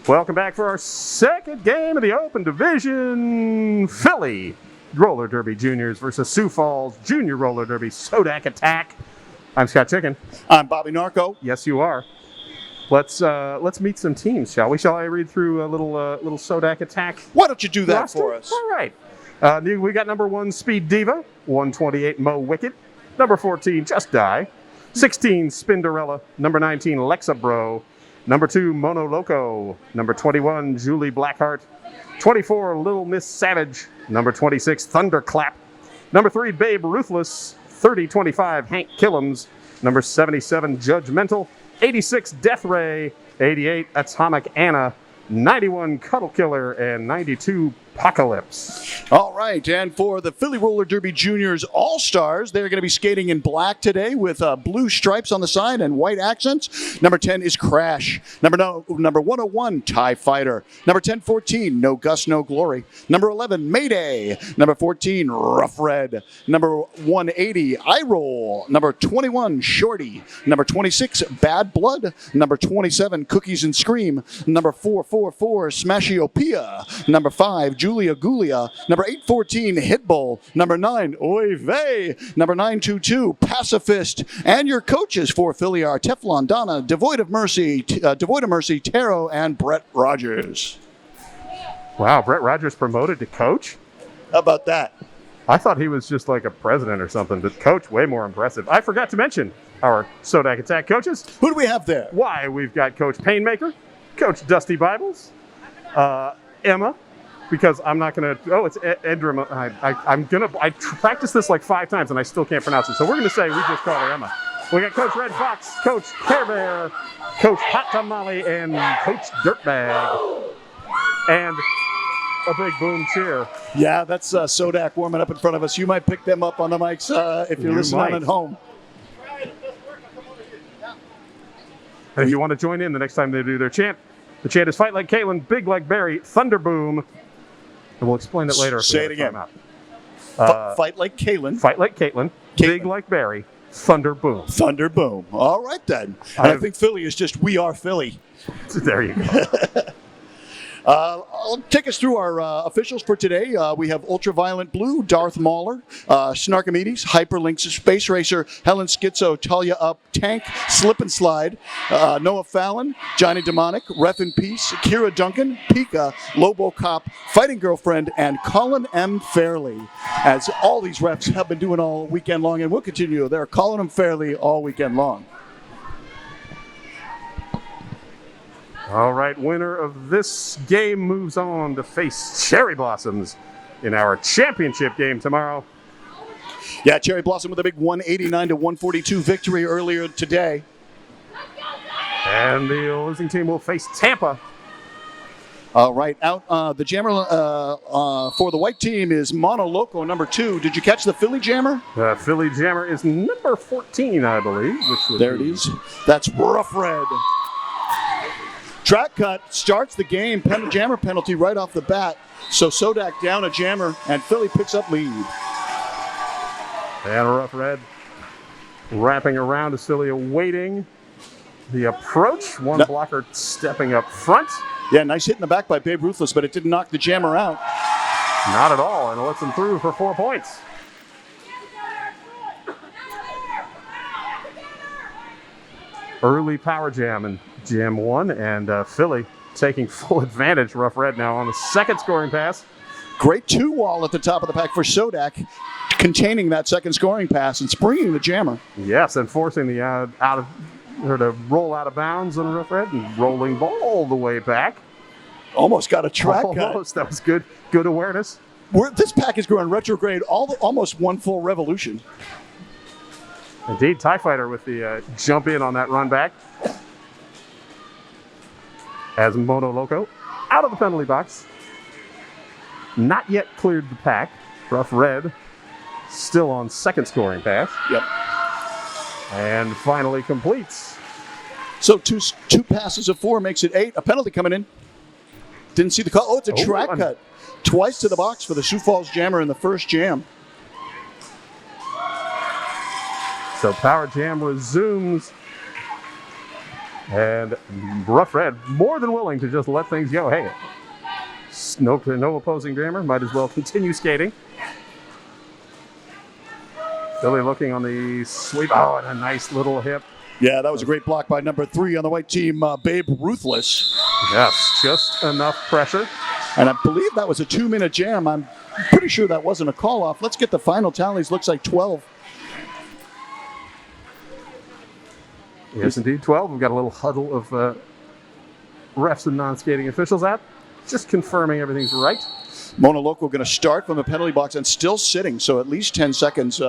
Welcome back for our second game of the Open Division. Philly Roller Derby Juniors versus Sioux Falls Junior Roller Derby Sodak Attack. I'm Scott Chicken. I'm Bobby Narco. Yes, you are. Let's meet some teams, shall we? Shall I read through a little Sodak Attack? Why don't you do that roster for us? All right. We got number 1 Speed Diva, 128 Mo Wicket, number 14 Just Die, 16 Spinderella, number 19 Lexa Bro, number 2 Mono Loco, number 21 Julie Blackheart, 24 Little Miss Savage, number 26 Thunderclap, number 3 Babe Ruthless, 30-25 Hank Killams, number 77 Judgmental, 86 Death Ray, 88 Atomic Anna, 91 Cuddle Killer, and 92 Apocalypse. All right, and for the Philly Roller Derby Juniors All-Stars, they're going to be skating in black today with blue stripes on the side and white accents. Number 10 is Crash. Number 101, TIE Fighter. Number 10-14, No Gus, No Glory. Number 11, Mayday. Number 14, Rough Red. Number 180, Eye Roll. Number 21, Shorty. Number 26, Bad Blood. Number 27, Cookies and Scream. Number 444, Smashiopia. Number 5, Julia Gulia. Number 814, Hitbull. Number 9, Oy Vey. Number 922, Pacifist. And your coaches for Philly are Teflon Donna, Devoid of Mercy, Taro, and Brett Rogers. Wow, Brett Rogers promoted to coach? How about that? I thought he was just like a president or something, but coach, way more impressive. I forgot to mention our Sodak Attack coaches. Who do we have there? Why, we've got Coach Painmaker, Coach Dusty Bibles, Emma, because I'm not going to, it's Edram. I practiced this like 5 times and I still can't pronounce it. So we're going to say we just call her Emma. We got Coach Red Fox, Coach Care Bear, Coach Hot Tamale, and Coach Dirtbag. And a big boom cheer. Yeah, that's Sodak warming up in front of us. You might pick them up on the mics if you're listening at home. And if you want to join in the next time they do their chant, the chant is Fight Like Caitlin, Big Like Barry, Thunder Boom. And we'll explain it later. Say it again. Fight like Caitlin. Fight like Caitlin. Big like Barry. Thunder Boom. Thunder Boom. All right, then. I think Philly is just We Are Philly. There you go. I'll take us through our officials for today. We have Ultraviolet Blue, Darth Mauler, Snarkomedes, Hyperlinks, Space Racer, Helen Schizo, Talia Up, Tank, Slip and Slide, Noah Fallon, Johnny Demonic, Ref in Peace, Kira Duncan, Pika, Lobo Cop, Fighting Girlfriend, and Colin M. Fairley. As all these refs have been doing all weekend long, and will continue. They're calling them fairly all weekend long. All right, winner of this game moves on to face Cherry Blossoms in our championship game tomorrow. Yeah, Cherry Blossom with a big 189-142 victory earlier today. And the losing team will face Tampa. All right, out the jammer for the white team is Mono Loco, number 2. Did you catch the Philly jammer? The Philly jammer is number 14, I believe. There it is. That's Rough Red. Track cut starts the game. Jammer penalty right off the bat. So Sodak down a jammer, and Philly picks up lead. And Rough Red wrapping around as Philly awaiting the approach. One blocker stepping up front. Yeah, nice hit in the back by Babe Ruthless, but it didn't knock the jammer out. Not at all, and it lets him through for 4 points. Early power jam in Jam 1, and Philly taking full advantage. Rough Red now on the second scoring pass. Great 2-wall at the top of the pack for Sodak, containing that second scoring pass and springing the jammer. Yes, and forcing the to roll out of bounds on Rough Red and rolling ball all the way back. Almost got a track cut. Almost. That was good awareness. This pack is going retrograde almost one full revolution. Indeed, TIE Fighter with the jump in on that run back. As Mono Loco out of the penalty box. Not yet cleared the pack. Rough Red still on second scoring pass. Yep. And finally completes. So two passes of 4 makes it 8. A penalty coming in. Didn't see the call. Oh, it's a track cut. Twice to the box for the Sioux Falls jammer in the first jam. So Power Jam resumes And Rough Red more than willing to just let things go. Hey, no opposing jammer. Might as well continue skating. Philly looking on the sweep. Oh, and a nice little hip. Yeah, that was a great block by number 3 on the white team, Babe Ruthless. Yes, just enough pressure. And I believe that was a 2-minute jam. I'm pretty sure that wasn't a call-off. Let's get the final tallies. Looks like 12. Yes, indeed, 12. We've got a little huddle of refs and non-skating officials out, just confirming everything's right. Mono Loco going to start from the penalty box and still sitting, so at least 10 seconds,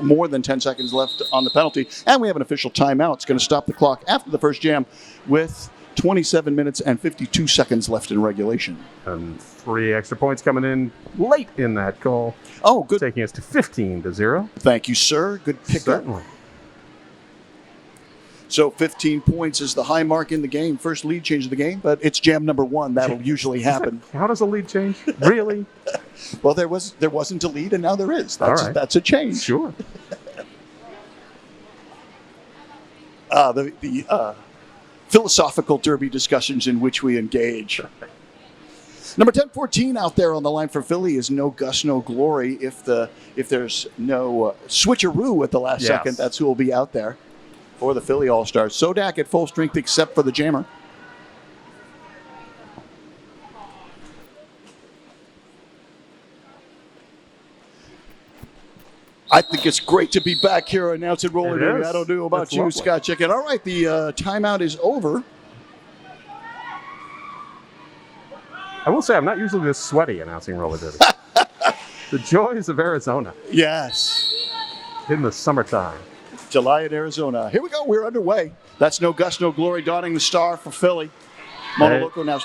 more than 10 seconds left on the penalty. And we have an official timeout. It's going to stop the clock after the first jam with 27 minutes and 52 seconds left in regulation. And 3 extra points coming in late in that goal. Oh, good. Taking us to 15-0. Thank you, sir. Good pickup. Certainly. So 15 points is the high mark in the game. First lead change of the game, but it's jam number 1. That'll usually happen. How does a lead change? Really? Well, there wasn't a lead, and now there is. All right. That's a change. Sure. The philosophical derby discussions in which we engage. Number 10-14 out there on the line for Philly is No Gus, No Glory. If there's no switcheroo at the last second, that's who will be out there for the Philly All-Stars. Sodak at full strength except for the jammer. I think it's great to be back here announcing roller derby. I don't know about That's you, lovely. Scott Chicken. All right, the timeout is over. I will say I'm not usually this sweaty announcing roller derby. The joys of Arizona Yes. in the summertime. July in Arizona. Here we go. We're underway. That's No Gus, No Glory donning the star for Philly. Mono Loco now.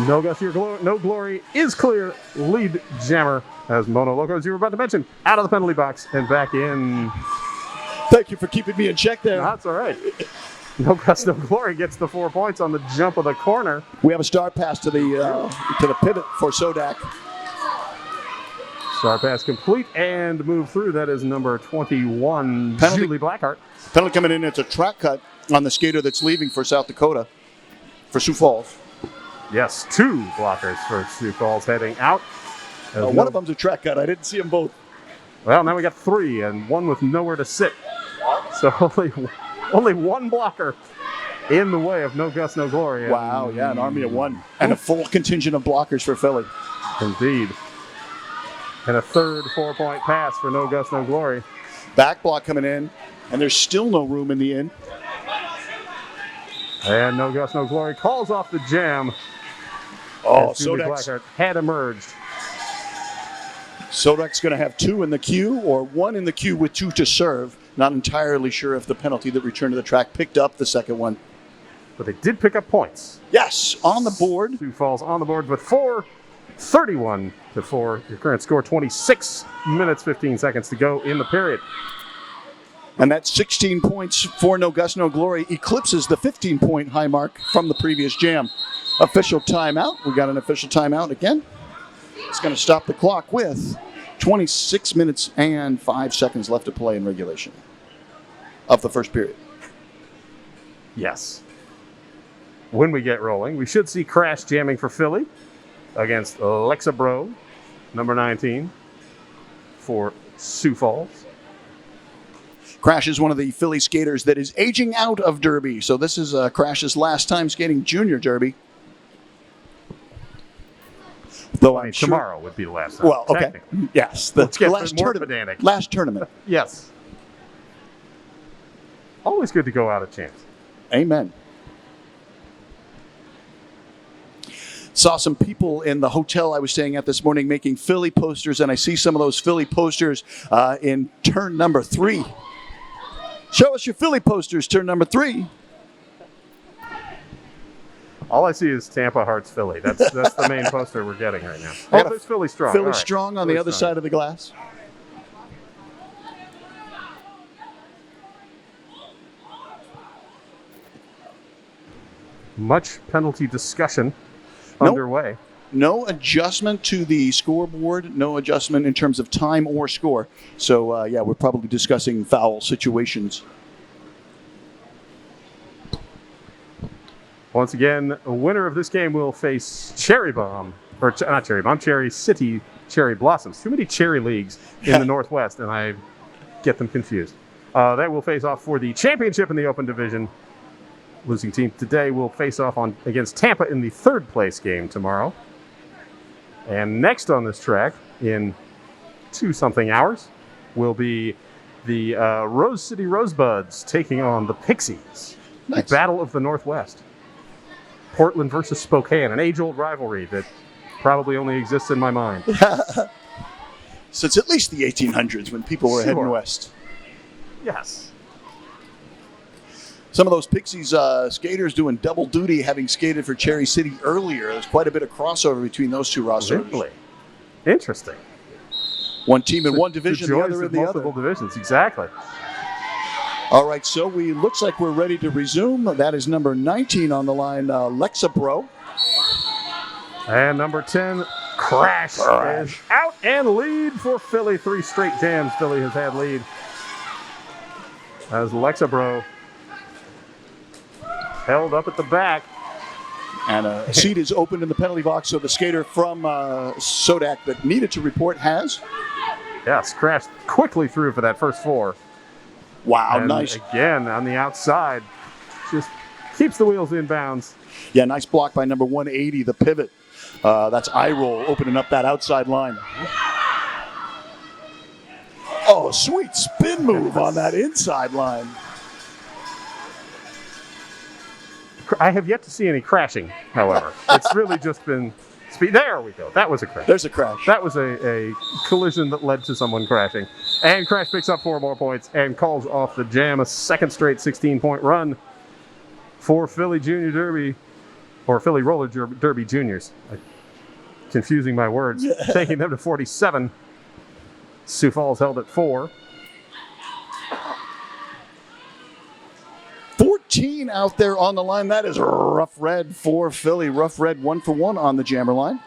No Gus, No Glory is clear. Lead jammer, as Mono Loco, as you were about to mention, out of the penalty box and back in. Thank you for keeping me in check there. That's all right. No Gus, No Glory gets the 4 points on the jump of the corner. We have a star pass to the pivot for Sodak. Star pass complete and move through. That is number 21, Penalty. Julie Blackheart. Penalty coming in. It's a track cut on the skater that's leaving for South Dakota, for Sioux Falls. Yes, 2 blockers for Sioux Falls heading out. One of them's a track cut. I didn't see them both. Well, now we got 3 and 1 with nowhere to sit. So only 1 blocker in the way of No Gus, No Glory. Wow, yeah, an army of 1. And a full contingent of blockers for Philly. Indeed. And a third 4-point pass for No Gus, No Glory. Back block coming in, and there's still no room in the end. And No Gus, No Glory calls off the jam. Oh, as Julie Blackheart had emerged. Sodak's going to have 2 in the queue, or 1 in the queue with 2 to serve. Not entirely sure if the penalty that returned to the track picked up the second one. But they did pick up points. Yes, on the board. Sioux Falls on the board with 31-4. Your current score, 26 minutes, 15 seconds to go in the period. And that 16 points for No Gus, No Glory eclipses the 15-point high mark from the previous jam. Official timeout. We got an official timeout again. It's going to stop the clock with 26 minutes and 5 seconds left to play in regulation of the first period. Yes. When we get rolling, we should see Crash jamming for Philly against Alexa Bro, number 19, for Sioux Falls. Crash is one of the Philly skaters that is aging out of Derby. So this is Crash's last time skating junior Derby. Though I'm sure tomorrow would be the last time. Well, okay. Yes. The Let's get last more tournament. pedantic. Last tournament. Yes. Always good to go out a chance. Amen. Saw some people in the hotel I was staying at this morning making Philly posters, and I see some of those Philly posters in turn number 3. Show us your Philly posters, turn number 3. All I see is Tampa Hearts Philly. That's the main poster we're getting right now. Oh, there's Philly Strong. Philly All right. Strong on Philly the other Strong. side of the glass. Much penalty discussion Nope. underway. No adjustment to the scoreboard, no adjustment in terms of time or score. So, yeah, we're probably discussing foul situations. Once again, the winner of this game will face Cherry Bomb, or not Cherry Bomb, Cherry City Cherry Blossoms. Too many cherry leagues in the Northwest, and I get them confused. That will face off for the championship in the Open Division. Losing team today will face off against Tampa in the third place game tomorrow. And next on this track, in 2-something hours, will be the Rose City Rosebuds taking on the Pixies. Nice. The Battle of the Northwest. Portland versus Spokane, an age-old rivalry that probably only exists in my mind. Since at least the 1800s when people were heading west. Yes. Some of those Pixies skaters doing double duty, having skated for Cherry City earlier. There's quite a bit of crossover between those two rosters. Really? Interesting. One team in one division, the other in the multiple other. divisions, exactly. All right, so looks like we're ready to resume. That is number 19 on the line, Lexapro. And number 10, Crash, is out and lead for Philly. 3 straight jams Philly has had lead. As Lexapro held up at the back. And a seat is open in the penalty box, so the skater from Sodak that needed to report has. Yes, Crash quickly through for that first 4. Wow, And nice. Again, on the outside, just keeps the wheels in bounds. Yeah, nice block by number 180, the pivot. That's eye roll, opening up that outside line. Oh, sweet spin move on that inside line. I have yet to see any crashing, however. It's really just been speed. There we go. That was a crash. There's a crash. That was a collision that led to someone crashing. And Crash picks up 4 more points and calls off the jam. A second straight 16-point run for Philly Junior Derby, or Philly Roller Derby Juniors. Confusing my words. Taking them to 47. Sioux Falls held at 4. 14 out there on the line. That is Rough Red for Philly. Rough Red 1 for 1 on the jammer line.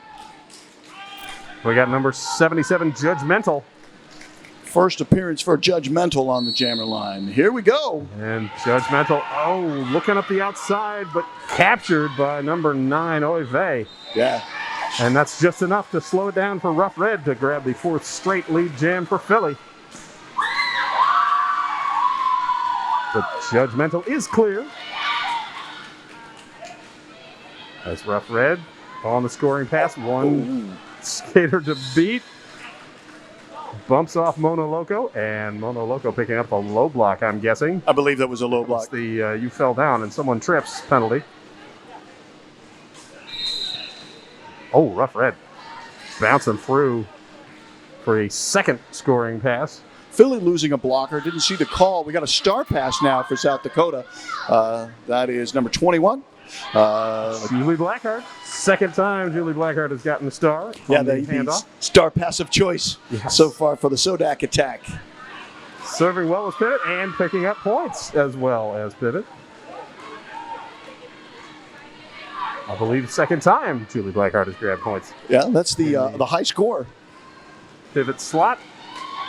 We got number 77, Judgmental. First appearance for Judgmental on the jammer line. Here we go. And Judgmental, looking up the outside, but captured by number 9, Oy Vey. Yeah. And that's just enough to slow it down for Rough Red to grab the 4th straight lead jam for Philly. But Judgmental is clear. That's Rough Red on the scoring pass. One skater to beat. Bumps off Mono Loco, and Mono Loco picking up a low block, I'm guessing. I believe that was a low block. It's the you fell down and someone trips penalty. Oh, Rough Red bouncing through for a second scoring pass. Philly losing a blocker. Didn't see the call. We got a star pass now for South Dakota. That is number 21. Julie Blackheart. Second time Julie Blackheart has gotten the star. Yeah, the the handoff. star pass of choice so far for the Sodak attack. Serving well as Pivot and picking up points as well as Pivot. I believe second time Julie Blackheart has grabbed points. Yeah, that's the high score. Pivot slot.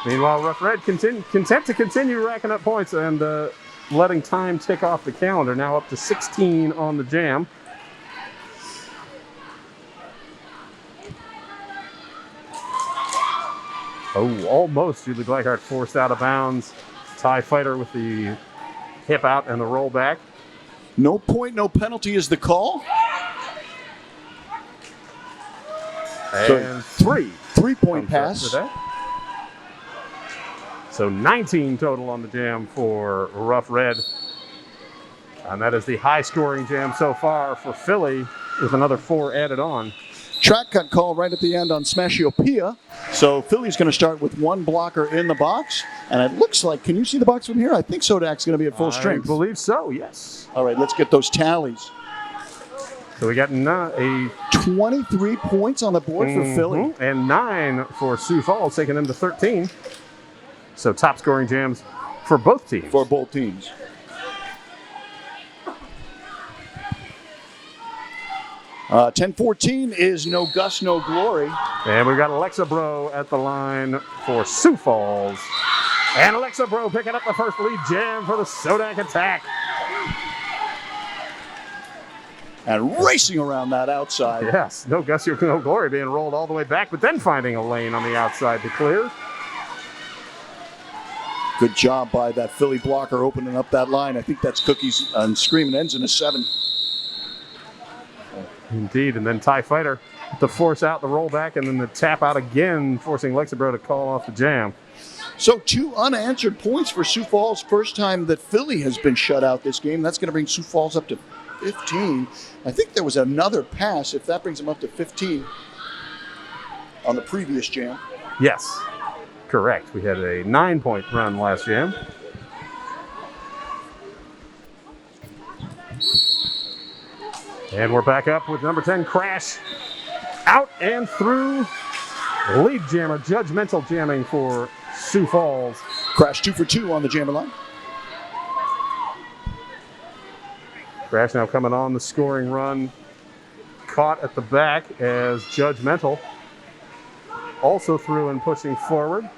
Meanwhile, Rough Red content to continue racking up points and letting time tick off the calendar. Now up to 16 on the jam. Oh, almost Julie Blackheart forced out of bounds. Tie Fighter with the hip out and the roll back. No point, no penalty is the call. And So, 3-point pass. So 19 total on the jam for Rough Red. And that is the high-scoring jam so far for Philly, with another 4 added on. Track cut call right at the end on Smashiopia. So Philly's going to start with 1 blocker in the box. And it looks like, can you see the box from here? I think Sodak's going to be at full strength. I believe so, yes. All right, let's get those tallies. So we got a 23 points on the board for Philly. And 9 for Sioux Falls, taking them to 13. So top scoring jams for both teams. For both teams. Uh, 10-14 is No Gus, No Glory. And we've got Alexa Bro at the line for Sioux Falls. And Alexa Bro picking up the first lead jam for the Sodak attack. and racing around that outside. Yes, no guts, no glory, being rolled all the way back, but then finding a lane on the outside to clear. Good job by that Philly blocker opening up that line. I think that's Cookies on screaming ends in a 7. Indeed, and then TIE Fighter to force out the rollback and then the tap out again, forcing Lexabro to call off the jam. So 2 unanswered points for Sioux Falls. First time that Philly has been shut out this game. That's going to bring Sioux Falls up to 15. I think there was another pass, if that brings them up to 15 on the previous jam. Yes, correct. We had a 9-point run last jam. And we're back up with number 10, Crash. Out and through. Lead jammer, judgmental jamming for Sioux Falls. Crash 2 for 2 on the jammer line. Crash now coming on the scoring run. Caught at the back as judgmental. Also through and pushing forward.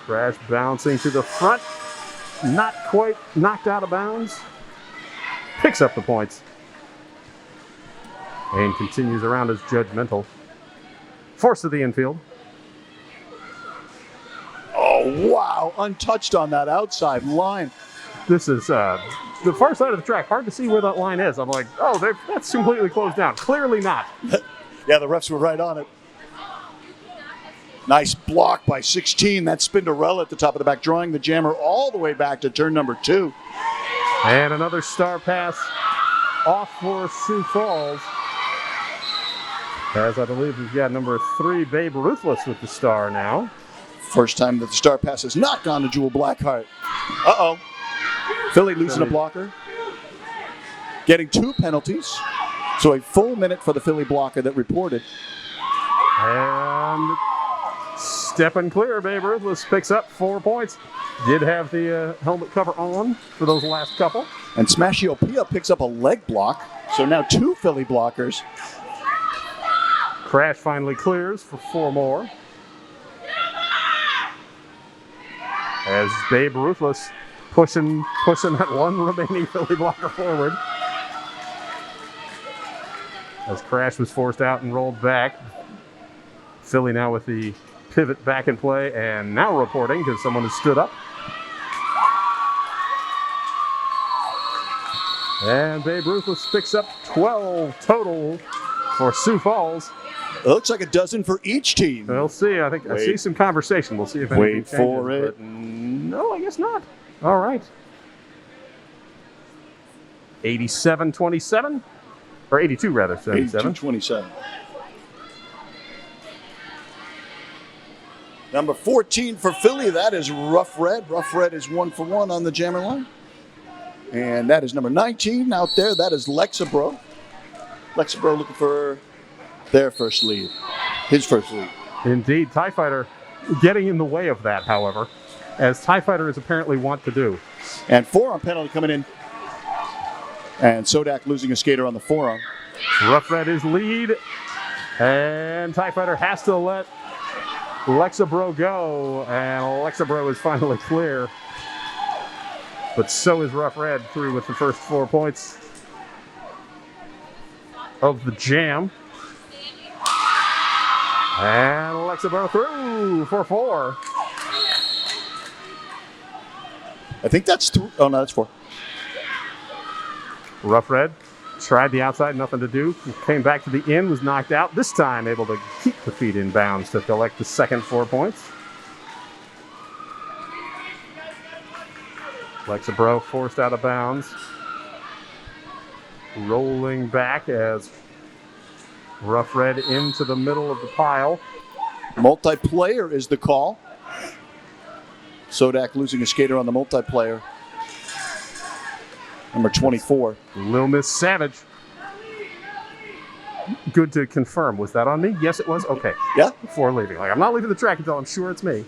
Crash bouncing to the front. Not quite knocked out of bounds. Picks up the points. And continues around as judgmental. Force to the infield. Oh, wow. Untouched on that outside line. This is the far side of the track. Hard to see where that line is. I'm like, oh, that's completely closed down. Clearly not. Yeah, the refs were right on it. Nice block by 16. That's Spinderella at the top of the back, drawing the jammer all the way back to turn number 2. And another star pass off for Sioux Falls. As I believe we've got number 3, Babe Ruthless with the star now. First time that the star pass has not gone to Jewel Blackheart. Uh-oh. Philly losing a blocker. Getting 2 penalties. So a full minute for the Philly blocker that reported. And stepping clear, Babe Ruthless picks up 4 points. Did have the helmet cover on for those last couple. And Smashio Pia picks up a leg block. So now 2 Philly blockers. Crash finally clears for 4 more. As Babe Ruthless pushing that one remaining Philly blocker forward. As Crash was forced out and rolled back. Philly now with the pivot back in play and now reporting because someone has stood up. And Babe Ruthless picks up 12 total for Sioux Falls. It looks like a dozen for each team. We'll see. I think I see some conversation. We'll see if anything changes. Wait for it. No, I guess not. All right. 87-27. Or 82 rather, 77. 82-27. Number 14 for Philly, that is Rough Red. Rough Red is 1 for 1 on the jammer line. And that is number 19 out there. That is Lexabro. Lexabro looking for their first lead. His first lead. Indeed. TIE Fighter getting in the way of that, however, as TIE Fighters apparently want to do. And forearm penalty coming in. And Sodak losing a skater on the forearm. Rough Red is lead. And TIE Fighter has to let Lexabro go. And Lexabro is finally clear. But so is Rough Red through with the first 4 points of the jam. And Lexabro through for 4. I think that's 3. Oh, no, that's 4. Rough Red tried the outside, nothing to do. Came back to the in, was knocked out. This time able to keep the feet in bounds to collect the second 4 points. Lexabro forced out of bounds. Rolling back as Rough Red into the middle of the pile. Multiplayer is the call. Sodak losing a skater on the multiplayer. Number 24. Lil Miss Savage. Good to confirm. Was that on me? Yes, it was. Okay. Yeah. Before leaving. I'm not leaving the track until I'm sure it's me.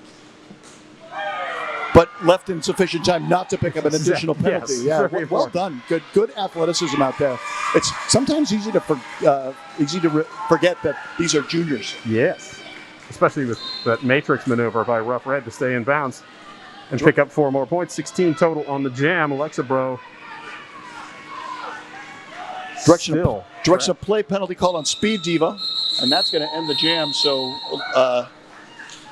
But left in sufficient time not to pick up an additional penalty. Yes, yeah, very well important. done. Good athleticism out there. It's sometimes easy to forget that these are juniors. Yes. Especially with that matrix maneuver by Rough Red to stay in bounds and pick up 4 more points. 16 total on the jam. Lexabro Direction Still. of play penalty called on Speed Diva, and that's going to end the jam. So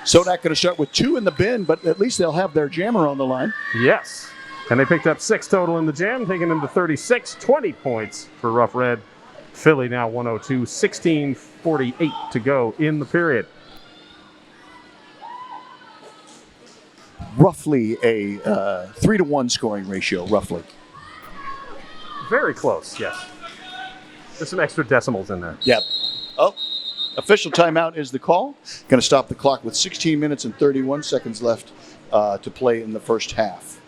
Sodak going to start with 2 in the bin, but at least they'll have their jammer on the line. Yes. And they picked up 6 total in the jam, taking them to 36, 20 points for Rough Red. Philly now 102, 16:48 to go in the period. Roughly a 3-to-1 scoring ratio, roughly. Very close, yes. There's some extra decimals in there. Yep. Oh, official timeout is the call. Going to stop the clock with 16 minutes and 31 seconds left to play in the first half.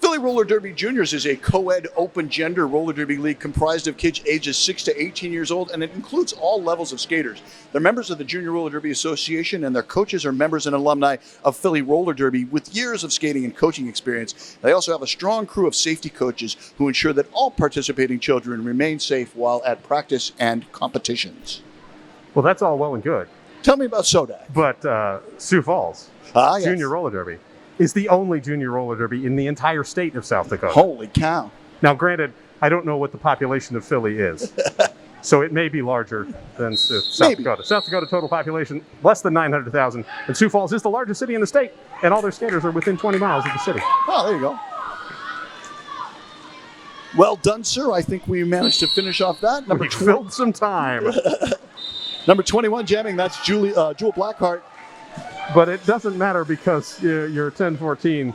Philly Roller Derby Juniors is a co-ed open gender roller derby league comprised of kids ages 6 to 18 years old, and it includes all levels of skaters. They're members of the Junior Roller Derby Association, and their coaches are members and alumni of Philly Roller Derby with years of skating and coaching experience. They also have a strong crew of safety coaches who ensure that all participating children remain safe while at practice and competitions. Well, that's all well and good. Tell me about Sodak. But Sioux Falls, Yes. Junior Roller Derby, is the only junior roller derby in the entire state of South Dakota. Holy cow. Now, granted, I don't know what the population of Philly is, so it may be larger than South Dakota. South Dakota total population, less than 900,000, and Sioux Falls is the largest city in the state, and all their skaters are within 20 miles of the city. Oh, there you go. Well done, sir. I think we managed to finish off that. We filled some time. Number 21 jamming, that's Jewel Blackheart. But it doesn't matter because you're 10-14,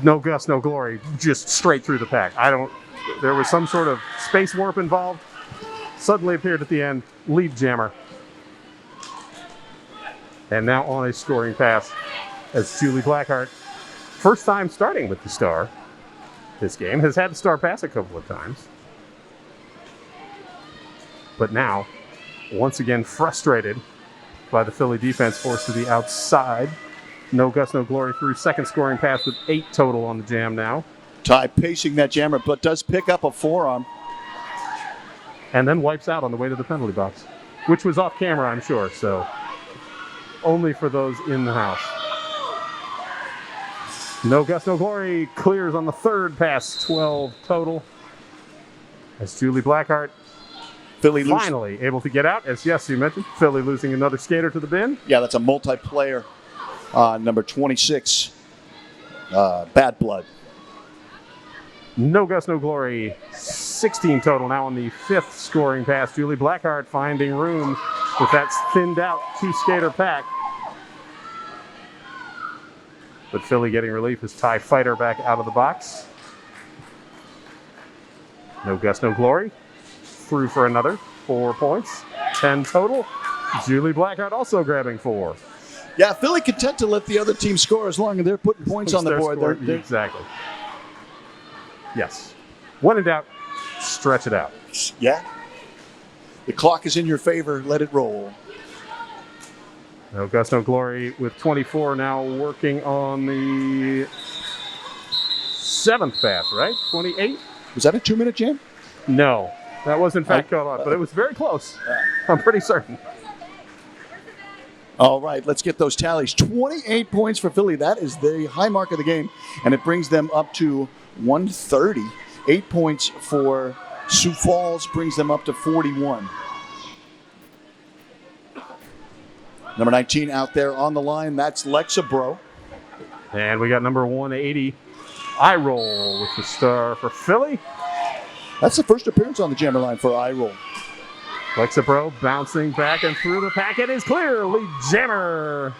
no guts, no glory, just straight through the pack. There was some sort of space warp involved. Suddenly appeared at the end, lead jammer. And now on a scoring pass as Julie Blackheart, first time starting with the star this game, has had the star pass a couple of times. But now, once again frustrated by the Philly defense, forced to the outside. No guts, no glory through second scoring pass with 8 total on the jam now. Ty pacing that jammer, but does pick up a forearm. And then wipes out on the way to the penalty box, which was off camera, I'm sure, so only for those in the house. No guts, no glory clears on the third pass, 12 total. As Julie Blackheart Philly finally able to get out, as yes, you mentioned, Philly losing another skater to the bin. Yeah, that's a multiplayer. Number 26, Bad Blood. No guts, no glory. 16 total now on the fifth scoring pass. Julie Blackheart finding room with that thinned out 2-skater pack. But Philly getting relief as Ty Fighter back out of the box. No guts, no glory. Through for another 4 points. 10 total. Julie Blackheart also grabbing 4. Yeah, Philly content to let the other team score as long as they're putting points on the board. Exactly. Yes. When in doubt, stretch it out. Yeah. The clock is in your favor. Let it roll. No guts, no glory with 24 now working on the 7th pass, right? 28? Was that a 2-minute jam? No. That was in fact caught on, but it was very close. I'm pretty certain. All right, let's get those tallies. 28 points for Philly. That is the high mark of the game, and it brings them up to 130. 8 points for Sioux Falls brings them up to 41. Number 19 out there on the line, that's Lexabro. And we got number 180, I Roll with the star for Philly. That's the first appearance on the jammer line for I Roll. Lexabro bouncing back and through the pack. It is clear. Lead jammer.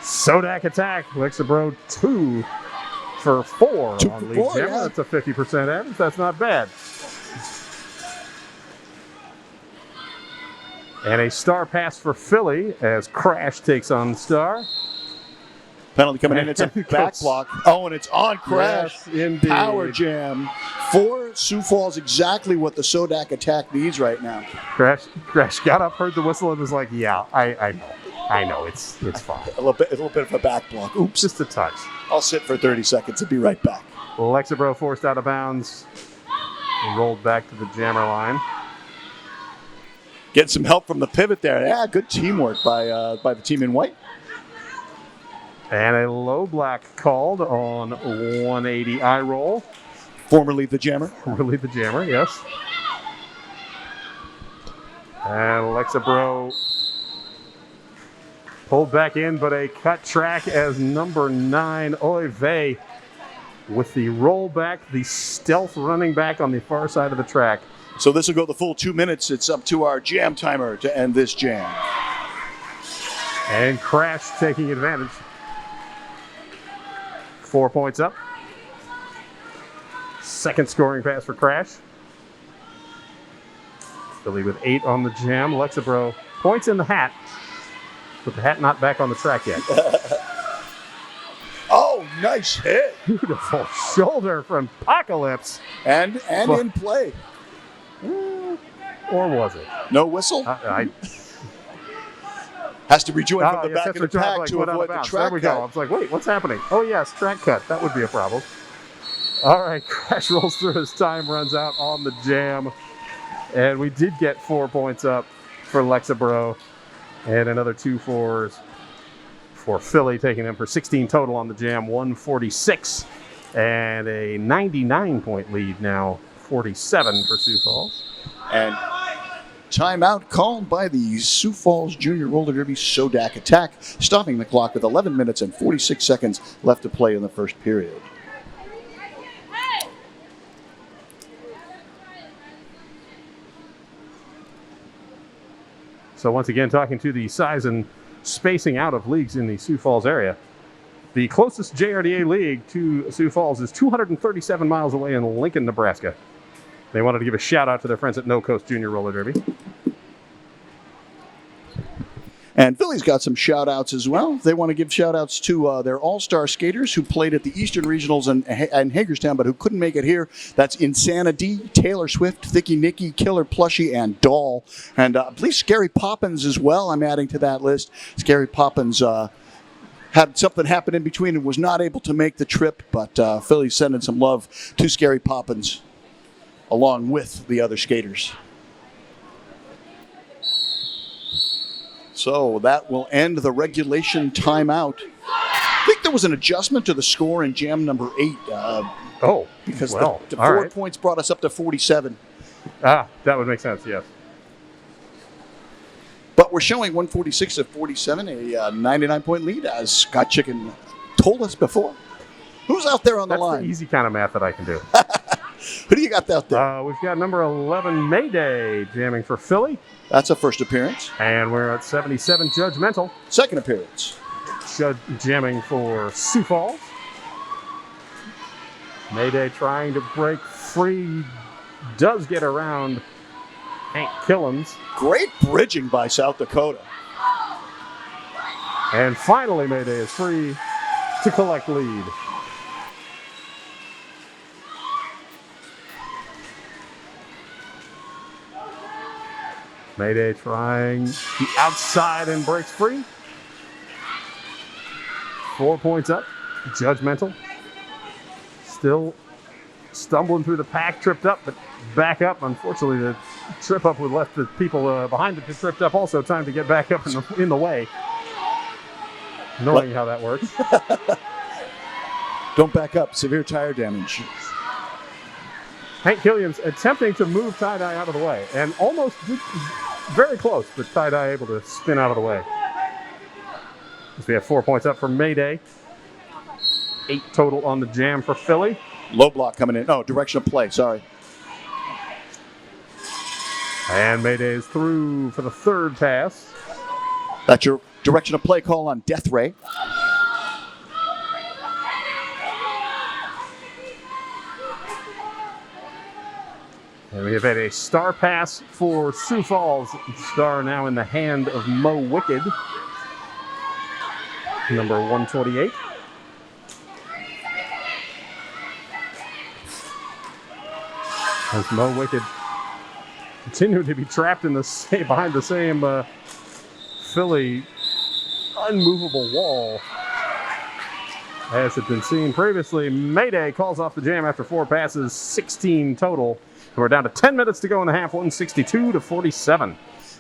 Sodak attack. Lexabro 2 for 4 2 on for lead 4, jammer. yeah. That's a 50% average. That's not bad. And a star pass for Philly as Crash takes on the star. Penalty coming in. It's a back block. Oh, and it's on Crash. Yes, indeed. Power jam. For Sioux Falls, exactly what the Sodak attack needs right now. Crash got up, heard the whistle, and was like, yeah, I know, it's fine. A little bit of a back block. Oops. Just a touch. I'll sit for 30 seconds and be right back. Lexabro forced out of bounds. Rolled back to the jammer line. Get some help from the pivot there. Yeah, good teamwork by the team in white. And a low block called on 180 eye roll. Formerly the jammer. Formerly the jammer, yes. And Alexa Bro pulled back in, but a cut track as number 9, Oy Vey, with the rollback, the stealth running back on the far side of the track. So this will go the full 2 minutes. It's up to our jam timer to end this jam. And Crash taking advantage. 4 points up. Second scoring pass for Crash. Billy with 8 on the jam. Lexabro points in the hat, but the hat not back on the track yet. Oh, nice hit. Beautiful shoulder from Apocalypse. And in play. Or was it? No whistle? Has to rejoin from the back of the pack like, to avoid the track There we go. I cut. was like, wait, what's happening? Oh, yes, track cut. That would be a problem. All right, Crash rolls through. His time runs out on the jam. And we did get 4 points up for Lexabro. And another 2 fours for Philly, taking them for 16 total on the jam, 146. And a 99-point lead now, 47 for Sioux Falls. And timeout called by the Sioux Falls Junior Roller Derby Sodak attack, stopping the clock with 11 minutes and 46 seconds left to play in the first period. So once again, talking to the size and spacing out of leagues in the Sioux Falls area. The closest JRDA league to Sioux Falls is 237 miles away in Lincoln, Nebraska. They wanted to give a shout out to their friends at No Coast Junior Roller Derby. And Philly's got some shout-outs as well. They want to give shout-outs to their all-star skaters who played at the Eastern Regionals in Hagerstown, but who couldn't make it here. That's Insanity, Taylor Swift, Thicky Nicky, Killer Plushie, and Doll. And I believe Scary Poppins as well, I'm adding to that list. Scary Poppins had something happen in between and was not able to make the trip, but Philly's sending some love to Scary Poppins along with the other skaters. So that will end the regulation timeout. I think there was an adjustment to the score in jam number 8. Because the 4 points brought us up to 47. That would make sense, yes. But we're showing 146 to 47, a 99-point lead, as Scott Chicken told us before. Who's out there on the line? That's the easy kind of math that I can do. Who do you got out there? We've got number 11, Mayday, jamming for Philly. That's a first appearance. And we're at 77, Judgmental. Second appearance. Jamming for Sioux Falls. Mayday trying to break free. Does get around Hank Killens. Great bridging by South Dakota. And finally, Mayday is free to collect lead. Mayday trying the outside and breaks free. 4 points up. Judgmental. Still stumbling through the pack, tripped up, but back up. Unfortunately, the trip up would left the people behind it tripped up also. Time to get back up in the way. Knowing how that works. Don't back up. Severe tire damage. Hank Killiams attempting to move Tie-Dye out of the way, and almost very close, but Tie-Dye able to spin out of the way. So we have 4 points up for Mayday. 8 total on the jam for Philly. Low block coming in. Oh, direction of play. Sorry. And Mayday is through for the third pass. That's your direction of play call on Death Ray. And we have had a star pass for Sioux Falls. Star now in the hand of Mo Wicked, number 128. As Mo Wicked continued to be trapped in the behind the same Philly unmovable wall as had been seen previously. Mayday calls off the jam after 4 passes, 16 total. We're down to 10 minutes to go in the half, 162 to 47.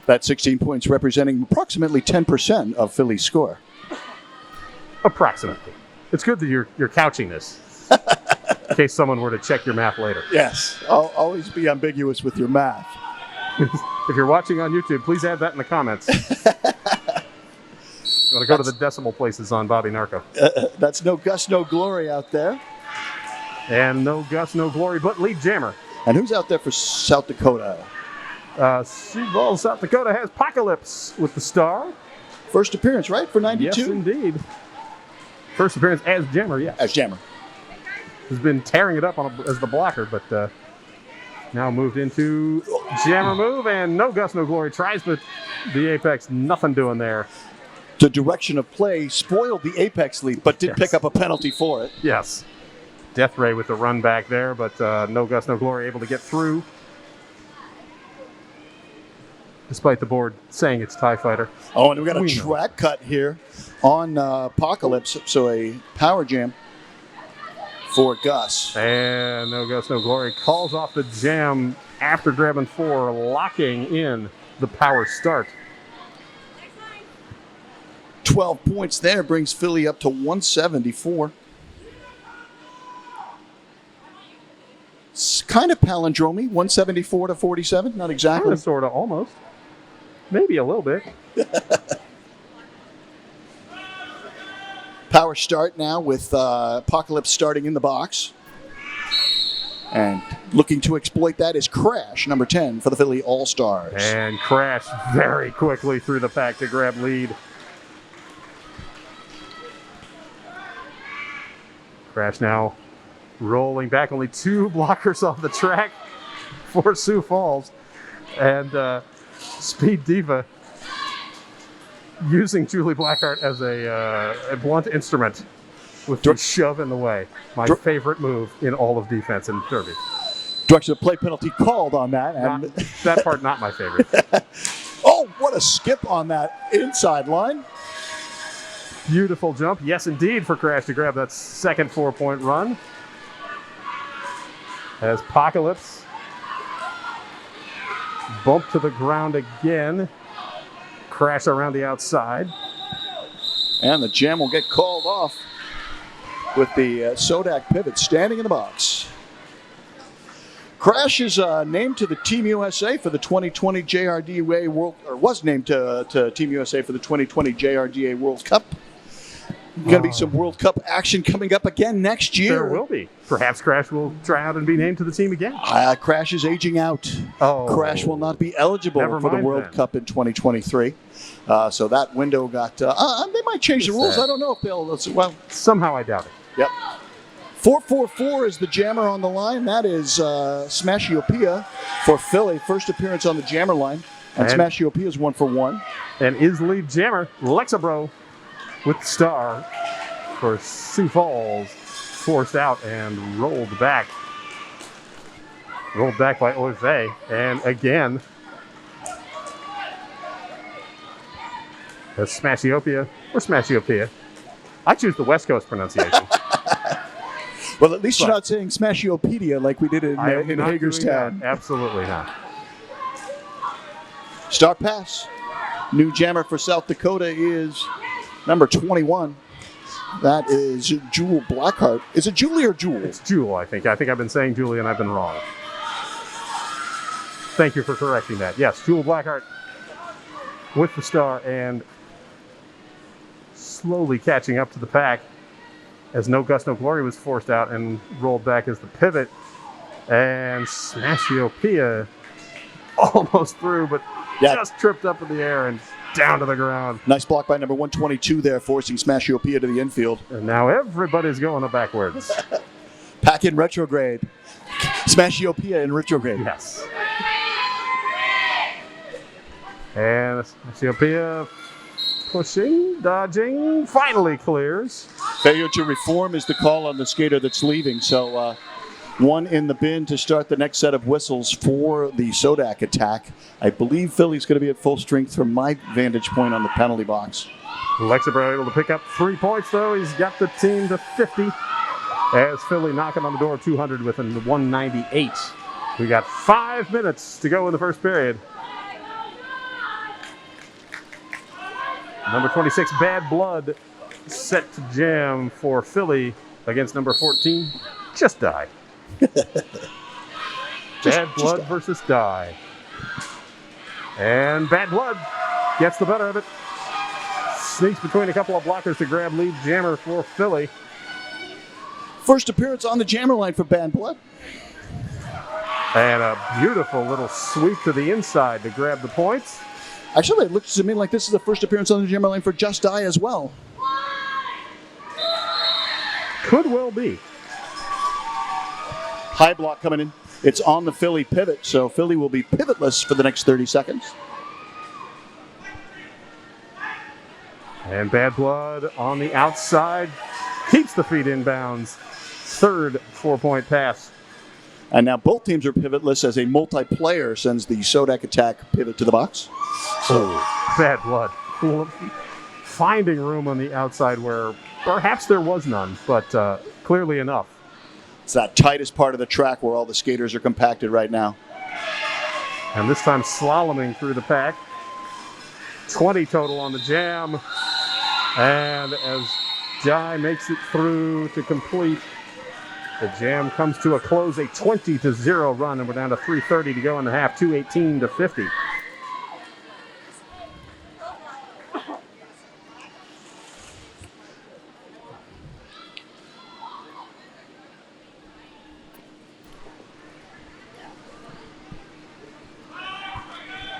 That 16 points representing approximately 10% of Philly's score. Approximately. It's good that you're couching this in case someone were to check your math later. Yes, I'll always be ambiguous with your math. If you're watching on YouTube, please add that in the comments. You want to go to the decimal places on Bobby Narco. That's no Gus, no glory out there. And no Gus, no glory, but lead jammer. And who's out there for South Dakota? Sioux, South Dakota has Apocalypse with the star. First appearance, right, for 92? Yes, indeed. First appearance as jammer, yes. As jammer. Has been tearing it up as the blocker, but now moved into jammer move, and no Gus, no glory tries, but the Apex, nothing doing there. The direction of play spoiled the Apex lead, but did pick up a penalty for it. Yes. Death Ray with the run back there, but no Gus, no glory able to get through. Despite the board saying it's TIE Fighter. Oh, and we got a track cut here on Apocalypse, so a power jam for Gus. And no Gus, no glory calls off the jam after grabbing 4, locking in the power start. 12 points there brings Philly up to 174. It's kind of palindromy, 174 to 47, not exactly. Kind of, sort of, almost. Maybe a little bit. Power start now with Apocalypse starting in the box. And looking to exploit that is Crash, number 10 for the Philly All-Stars. And Crash very quickly through the pack to grab lead. Crash now rolling back, only 2 blockers off the track for Sioux Falls. And Speed Diva using Julie Blackheart as a blunt instrument with the shove in the way. My favorite move in all of defense in Derby. Direction of play penalty called on that. And that part not my favorite. Oh, what a skip on that inside line. Beautiful jump. Yes, indeed, for Crash to grab that second 4-point run. As Apocalypse bump to the ground again. Crash around the outside. And the jam will get called off with the Sodak pivot standing in the box. Crash is named to the Team USA for the 2020 JRDA World, or was named to Team USA for the 2020 JRDA World Cup. Going to be some World Cup action coming up again next year. There will be. Perhaps Crash will try out and be named to the team again. Crash is aging out. Oh, Crash will not be eligible for the World Cup in 2023. So that window got... they might change the rules. I don't know if they'll... Well, somehow I doubt it. Yep. 444 is the jammer on the line. That is Smashiopia for Philly. First appearance on the jammer line. And Smashiopia is 1 for 1. And is lead jammer Lexabro with the star for Sioux Falls, forced out and rolled back. Rolled back by Oive. And again, as Smashiopia, or Smashiopia. I choose the West Coast pronunciation. Well, at least you're not saying Smashiopedia like we did in Hagerstown. Absolutely not. Star pass. New jammer for South Dakota is number 21. That is Jewel Blackheart. Is it Julie or Jewel? It's Jewel, I think. I think I've been saying Julie and I've been wrong. Thank you for correcting that. Yes, Jewel Blackheart with the star and slowly catching up to the pack as No Gus, No Glory was forced out and rolled back as the pivot. And Smashiopia almost through, but just tripped up in the air and down to the ground. Nice block by number 122 there, forcing Smashiopia to the infield. And now everybody's going backwards. Pack in retrograde. Smashiopia in retrograde. Yes. And Smashiopia pushing, dodging, finally clears. Failure to reform is the call on the skater that's leaving. So one in the bin to start the next set of whistles for the Sodak attack. I believe Philly's going to be at full strength from my vantage point on the penalty box. Lexabro able to pick up 3 points, though. He's got the team to 50 as Philly knocking on the door of 200 with a 198. We got 5 minutes to go in the first period. Number 26, Bad Blood, set to jam for Philly against number 14, Just Die. Bad Blood versus Die. And Bad Blood gets the better of it. Sneaks between a couple of blockers to grab lead jammer for Philly. First appearance on the jammer line for Bad Blood. And a beautiful little sweep to the inside to grab the points. Actually, it looks to me like this is the first appearance on the jammer line for Just Die as well. Could well be. High block coming in. It's on the Philly pivot, so Philly will be pivotless for the next 30 seconds. And Bad Blood on the outside. Keeps the feet in bounds. Third 4-point pass. And now both teams are pivotless as a multiplayer sends the Sodak attack pivot to the box. Oh, Bad Blood. Finding room on the outside where perhaps there was none, but clearly enough. It's that tightest part of the track where all the skaters are compacted right now. And this time slaloming through the pack. 20 total on the jam. And as Jai makes it through to complete, the jam comes to a close, a 20-0 run, and we're down to 3:30 to go in the half, 2:18 to 50.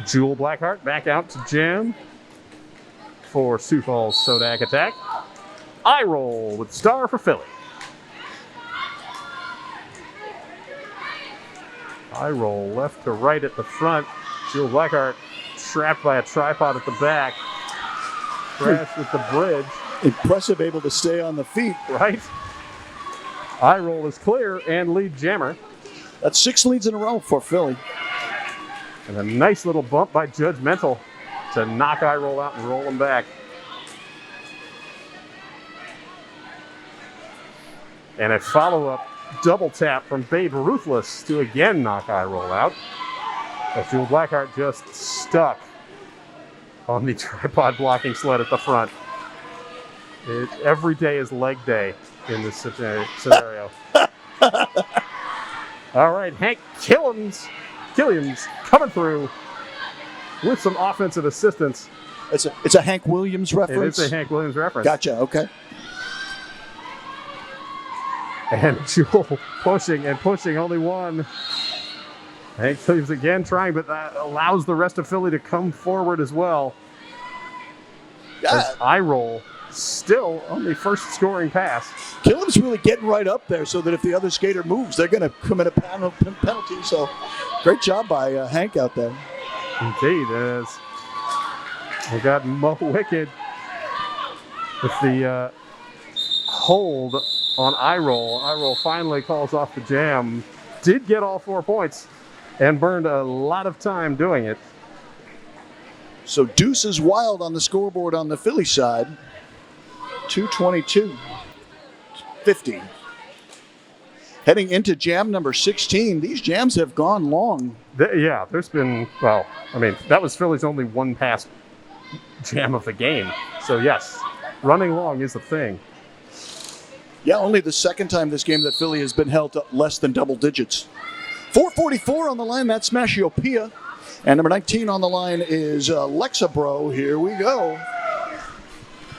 Jewel Blackheart back out to jam for Sioux Falls Sodak attack. I roll with star for Philly. I roll left to right at the front. Jewel Blackheart trapped by a tripod at the back. Crash with the bridge. Impressive, able to stay on the feet. Right. I roll is clear and lead jammer. That's 6 leads in a row for Philly. And a nice little bump by Judgmental to knock I roll out and roll him back. And a follow-up double tap from Babe Ruthless to again knock I roll out. As Jewel Blackheart just stuck on the tripod blocking sled at the front. Every day is leg day in this scenario. All right, Hank Killiams coming through with some offensive assistance. It's a Hank Williams reference? It is a Hank Williams reference. Gotcha, okay. And Jewel pushing and pushing, only one. Hank Williams again trying, but that allows the rest of Philly to come forward as well. As I roll still on the first scoring pass. Killiams really getting right up there so that if the other skater moves, they're going to commit a penalty. So great job by Hank out there. Indeed, as we got Mo Wicked with the hold on I roll. I roll finally calls off the jam. Did get all 4 points and burned a lot of time doing it. So Deuce is wild on the scoreboard on the Philly side. 2:22:50. Heading into jam number 16. These jams have gone long. Yeah, there's been, well, I mean, that was Philly's only one pass jam of the game. So yes, running long is the thing. Yeah, only the second time this game that Philly has been held to less than double digits. 4:44 on the line, that's Smashiopia. And number 19 on the line is Lexabro. Here we go.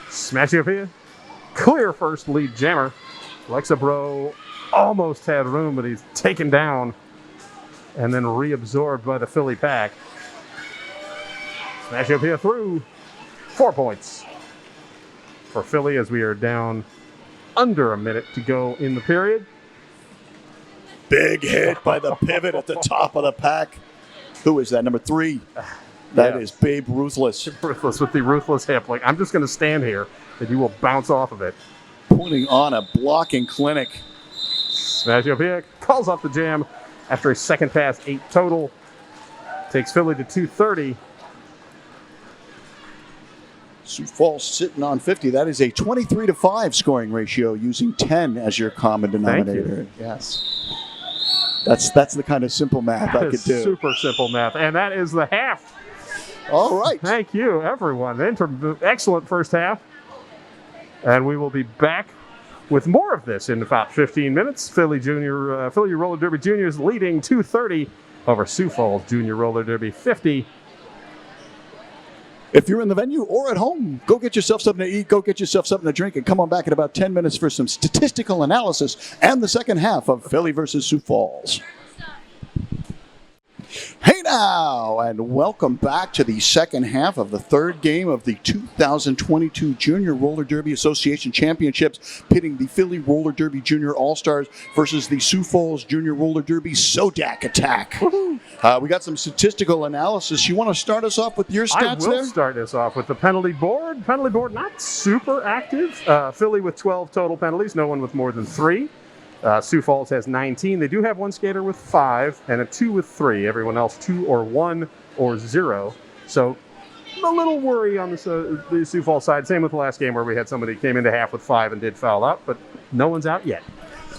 Smashiopia, clear first lead jammer. Lexabro almost had room, but he's taken down and then reabsorbed by the Philly pack. Smashiopia through. 4 points for Philly as we are down under a minute to go in the period. Big hit by the pivot at the top of the pack. Who is that? Number 3. That is Babe Ruthless. Ruthless with the ruthless hip. Like, I'm just going to stand here and you will bounce off of it. Putting on a blocking clinic. Smashiopia calls off the jam after a second pass, 8 total. Takes Philly to 2:30. Sioux Falls sitting on 50. That is a 23-5 scoring ratio using 10 as your common denominator. Yes. That's the kind of simple math I could do. Super simple math. And that is the half. All right. Thank you, everyone. Excellent first half. And we will be back with more of this in about 15 minutes. Philly Roller Derby Juniors leading 230 over Sioux Falls Junior Roller Derby 50. If you're in the venue or at home, go get yourself something to eat, go get yourself something to drink, and come on back in about 10 minutes for some statistical analysis and the second half of Philly versus Sioux Falls. Hey now, and welcome back to the second half of the third game of the 2022 Junior Roller Derby Association Championships, pitting the Philly Roller Derby Junior All-Stars versus the Sioux Falls Junior Roller Derby Sodak Attack. We got some statistical analysis. You want to start us off with your stats there? I will start us off with the penalty board. Penalty board not super active. Philly with 12 total penalties, no one with more than 3. Sioux Falls has 19. They do have one skater with 5 and a 2 with 3. Everyone else 2 or 1 or 0. So a little worry on the Sioux Falls side. Same with the last game where we had somebody came into half with 5 and did foul out, but no one's out yet.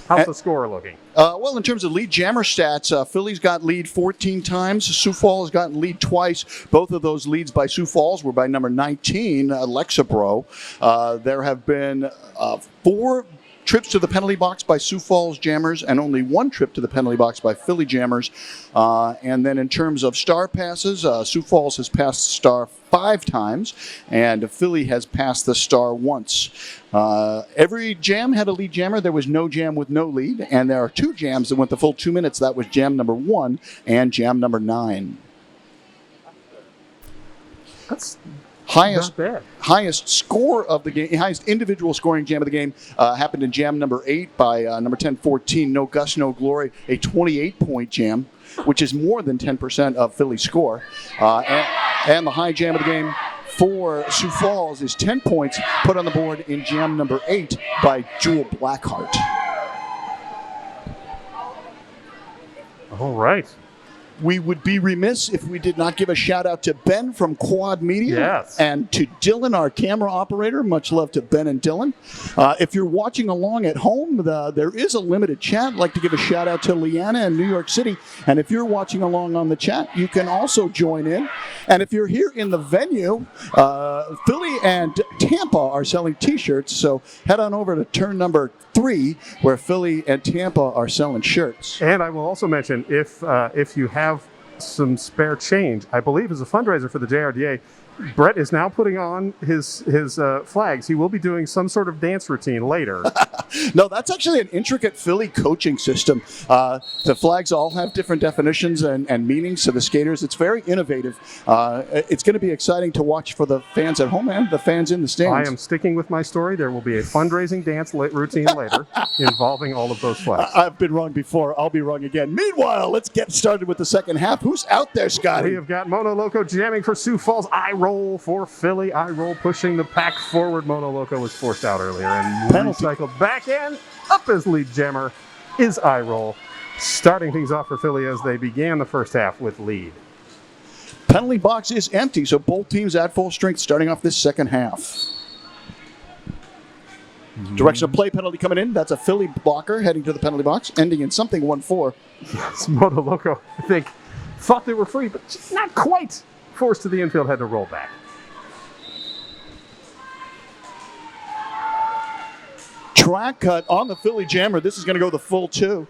How's the score looking? Well, in terms of lead jammer stats, Philly's got lead 14 times. Sioux Falls has gotten lead twice. Both of those leads by Sioux Falls were by number 19, Lexabro. There have been 4 trips to the penalty box by Sioux Falls Jammers and only 1 trip to the penalty box by Philly Jammers. And then in terms of star passes, Sioux Falls has passed star 5 times and Philly has passed the star once. Every jam had a lead jammer. There was no jam with no lead, and there are 2 jams that went the full 2 minutes. That was jam number 1 and jam number 9. That's highest score of the game, highest individual scoring jam of the game happened in jam number 8 by number 10-14, No Gus, No Glory, a 28-point jam, which is more than 10% of Philly's score. And the high jam of the game for Sioux Falls is 10 points put on the board in jam number 8 by Jewel Blackheart. All right. We would be remiss if we did not give a shout out to Ben from Quad Media. Yes. And to Dylan, our camera operator. Much love to Ben and Dylan. If you're watching along at home, there is a limited chat. I'd like to give a shout out to Leanna in New York City. And if you're watching along on the chat, you can also join in. And if you're here in the venue, Philly and Tampa are selling T-shirts. So head on over to turn number 3, where Philly and Tampa are selling shirts. And I will also mention, if you have some spare change, I believe as a fundraiser for the JRDA, Brett is now putting on his flags. He will be doing some sort of dance routine later. No, that's actually an intricate Philly coaching system. The flags all have different definitions and meanings to the skaters. It's very innovative. It's going to be exciting to watch for the fans at home and the fans in the stands. I am sticking with my story. There will be a fundraising dance routine later involving all of those flags. I've been wrong before. I'll be wrong again. Meanwhile, let's get started with the second half. Who's out there, Scotty? We have got Mono Loco jamming for Sioux Falls. I roll for Philly. I roll pushing the pack forward. Mono Loco was forced out earlier and recycled back in. Up as lead jammer is I roll. Starting things off for Philly as they began the first half with lead. Penalty box is empty, so both teams at full strength starting off this second half. Direction of play penalty coming in. That's a Philly blocker heading to the penalty box, ending in something 1-4. Yes, Mono Loco, I think, thought they were free, but just not quite. Forced to the infield, had to roll back. Track cut on the Philly jammer. This is going to go the full 2.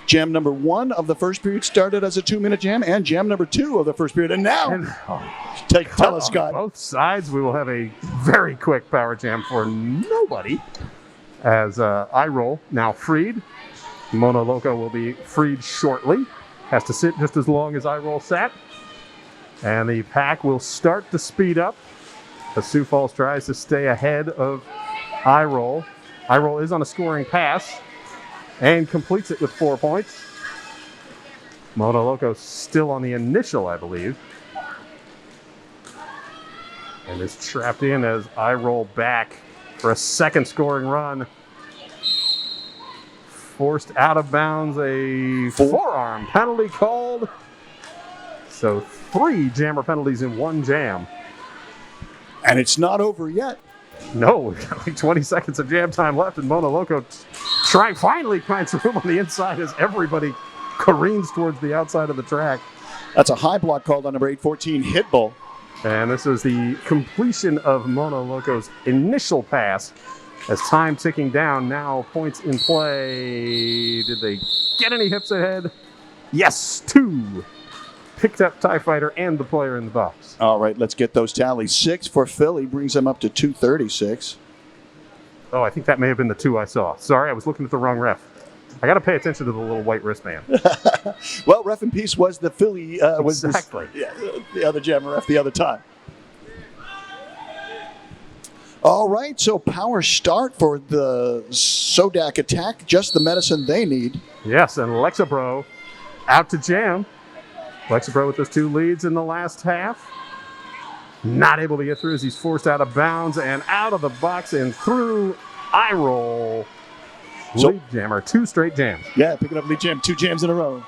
Jam number 1 of the first period started as a 2-minute jam, and jam number 2 of the first period. And now, tell us, Scott. Both sides, we will have a very quick power jam for nobody. As I roll now freed. Mono Loco will be freed shortly. Has to sit just as long as I roll sat. And the pack will start to speed up as Sioux Falls tries to stay ahead of I roll. I roll is on a scoring pass and completes it with 4 points. Mono Loco still on the initial, I believe. And is trapped in as I roll back for a second scoring run. Forced out of bounds, a forearm penalty called. So 3 jammer penalties in 1 jam. And it's not over yet. No, we've got like 20 seconds of jam time left, and Mono Loco finally finds room on the inside as everybody careens towards the outside of the track. That's a high block called on number 814, Hitbull. And this is the completion of Mono Loco's initial pass. As time ticking down, now points in play. Did they get any hips ahead? Yes, 2. Picked up TIE Fighter and the player in the box. All right, let's get those tallies. 6 for Philly brings them up to 236. Oh, I think that may have been the 2 I saw. Sorry, I was looking at the wrong ref. I got to pay attention to the little white wristband. Well, ref in peace was the Philly, Exactly. the other jammer ref the other time. All right, so power start for the Sodak attack, just the medicine they need. Yes, and Lexabro out to jam. Lexabro with those 2 leads in the last half. Not able to get through as he's forced out of bounds and out of the box and through eye roll. So, lead jammer, 2 straight jams. Yeah, picking up lead jam, 2 jams in a row.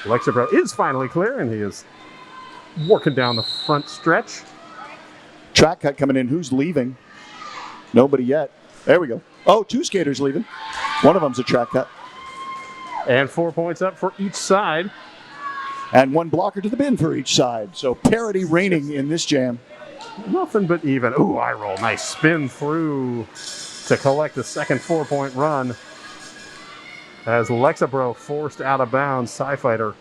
Lexabro is finally clear and he is working down the front stretch. Track cut coming in. Who's leaving? Nobody yet. There we go. Oh, 2 skaters leaving. One of them's a track cut. And 4 points up for each side. And 1 blocker to the bin for each side. So parity reigning in this jam. Nothing but even. Ooh, eye roll. Nice spin through to collect the second 4-point run. As Lexabro forced out of bounds, TIE Fighter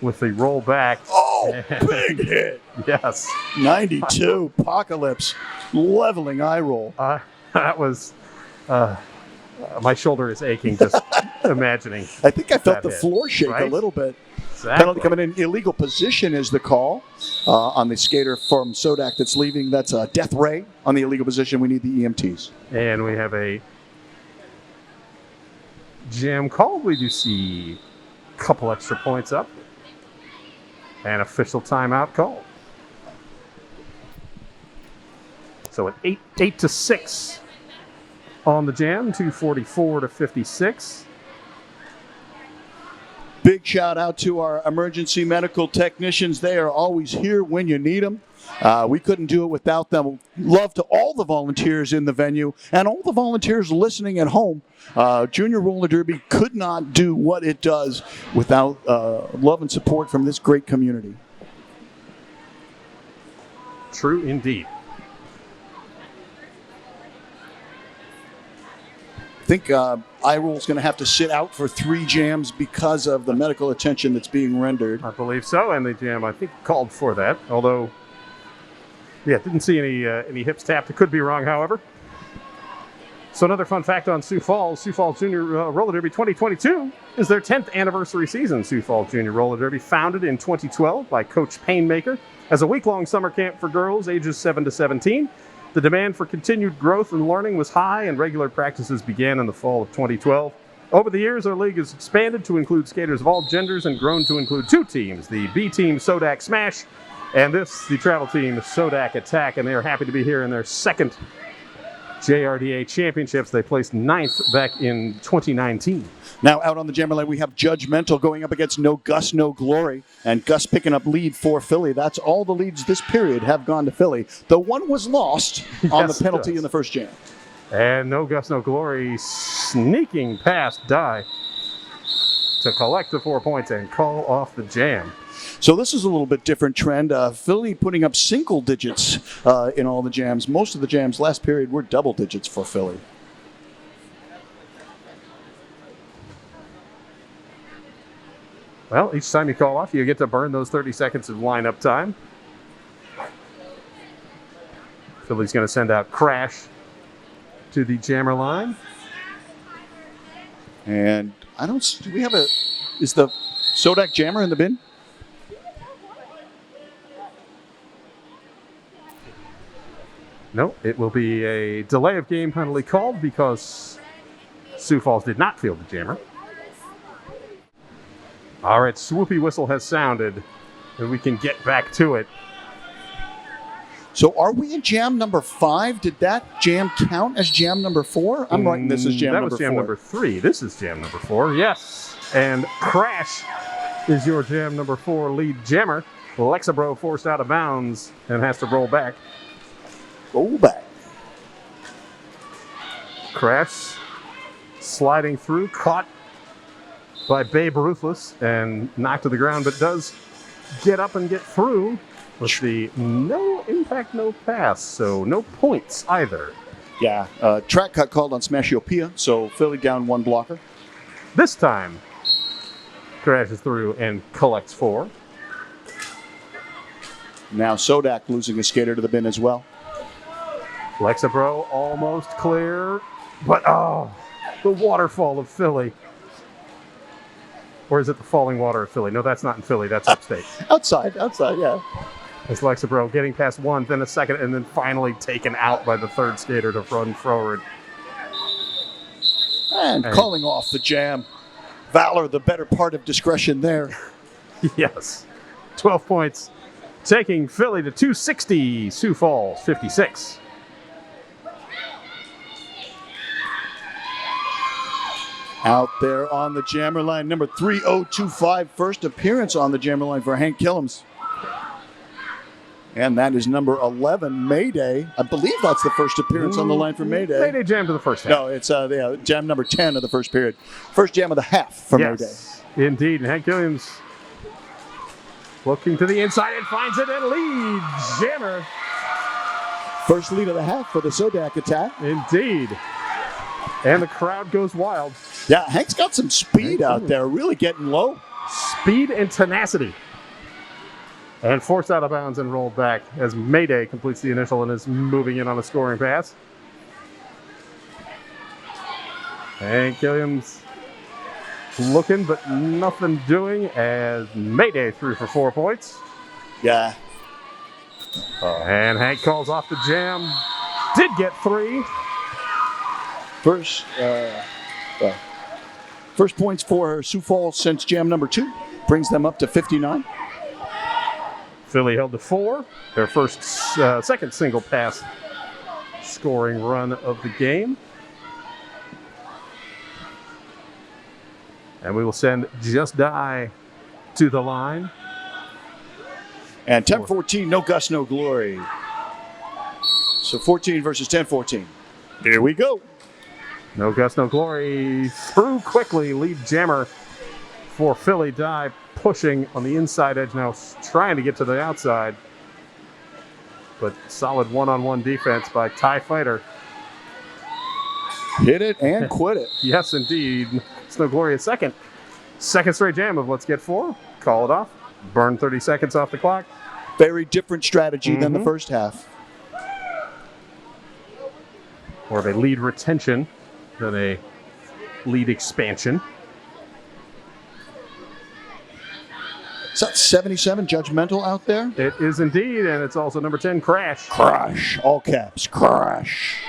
with the roll back. Oh, big hit. Yes. 92, Apocalypse, leveling eye roll. That was, my shoulder is aching just imagining. I think I felt the hit, floor shake right? a little bit. Exactly. Penalty coming in, illegal position is the call on the skater from Sodak that's leaving. That's a death ray on the illegal position. We need the EMTs. And we have a jam called. We do see a couple extra points up. And official timeout call. So at 8-6 on the jam, 244 to 56. Big shout out to our emergency medical technicians. They are always here when you need them. We couldn't do it without them. Love to all the volunteers in the venue and all the volunteers listening at home. Junior Roller Derby could not do what it does without love and support from this great community. True indeed. I think iRule's going to have to sit out for 3 jams because of the medical attention that's being rendered. I believe so, and the jam, I think, called for that. Although, yeah, didn't see any hips tapped. It could be wrong, however. So another fun fact on Sioux Falls. Sioux Falls Junior Roller Derby 2022 is their 10th anniversary season. Sioux Falls Junior Roller Derby, founded in 2012 by Coach Painmaker as a week-long summer camp for girls ages 7 to 17. The demand for continued growth and learning was high, and regular practices began in the fall of 2012. Over the years, our league has expanded to include skaters of all genders and grown to include 2 teams, the B team Sodak Smash, and this, the travel team Sodak Attack, and they are happy to be here in their second JRDA championships. They placed 9th back in 2019. Now out on the jammer line, we have Judgmental going up against No Gus, No Glory. And Gus picking up lead for Philly. That's all the leads this period have gone to Philly. The one was lost on the penalty in the first jam. And No Gus, No Glory sneaking past Die to collect the 4 points and call off the jam. So this is a little bit different trend. Philly putting up single digits in all the jams. Most of the jams last period were double digits for Philly. Well, each time you call off, you get to burn those 30 seconds of lineup time. Philly's going to send out Crash to the jammer line. And I don't, do we have a, is the Sodak jammer in the bin? No, it will be a delay of game penalty called because Sioux Falls did not field the jammer. All right, swoopy whistle has sounded, and we can get back to it. So are we in jam number 5? Did that jam count as jam number 4? I'm writing this as jam number 4. That was jam number 3. This is jam number 4, yes. And Crash is your jam number 4 lead jammer. Lexabro forced out of bounds and has to roll back. Roll back. Crash sliding through, caught by Babe Ruthless and knocked to the ground, but does get up and get through with the no impact, no pass, so no points either. Yeah, track cut called on Smashiopia, so Philly down 1 blocker. This time, crashes through and collects 4. Now Sodak losing a skater to the bin as well. Lexapro almost clear, but the waterfall of Philly. Or is it the falling water of Philly? No, that's not in Philly, that's upstate. Outside, yeah. As Lexapro getting past 1, then a second, and then finally taken out by the 3rd skater to run forward. And calling off the jam. Valor, the better part of discretion there. Yes. 12 points, taking Philly to 260. Sioux Falls, 56. Out there on the jammer line, number 3025, first appearance on the jammer line for Hank Killams. And that is number 11, Mayday. I believe that's the first appearance on the line for Mayday. Mayday jam to the first half. No, it's jam number 10 of the first period. First jam of the half for Mayday. Indeed. And Hank Williams looking to the inside and finds it and leads Jammer. First lead of the half for the Sodak attack. Indeed. And the crowd goes wild. Yeah, Hank's got some speed out there, really getting low. Speed and tenacity. And forced out of bounds and rolled back as Mayday completes the initial and is moving in on a scoring pass. Hank Williams looking but nothing doing as Mayday threw for 4 points. Yeah. And Hank calls off the jam. Did get 3. First points for Sioux Falls since jam number 2. Brings them up to 59. Philly held to 4. Their second single pass scoring run of the game. And we will send Just Die to the line. And 10-14, no Gus, no glory. So 14 versus 10-14. Here we go. No Gus, no glory. Through quickly, lead jammer for Philly. Die pushing on the inside edge now, trying to get to the outside. But solid one-on-one defense by TIE Fighter. Hit it and quit it. Yes, indeed. It's no glory a second. Second straight jam of Let's Get 4. Call it off. Burn 30 seconds off the clock. Very different strategy than the first half. More of a lead retention than a lead expansion. Is that 77 judgmental out there? It is indeed, and it's also number 10, Crash. Crash. All caps. Crash.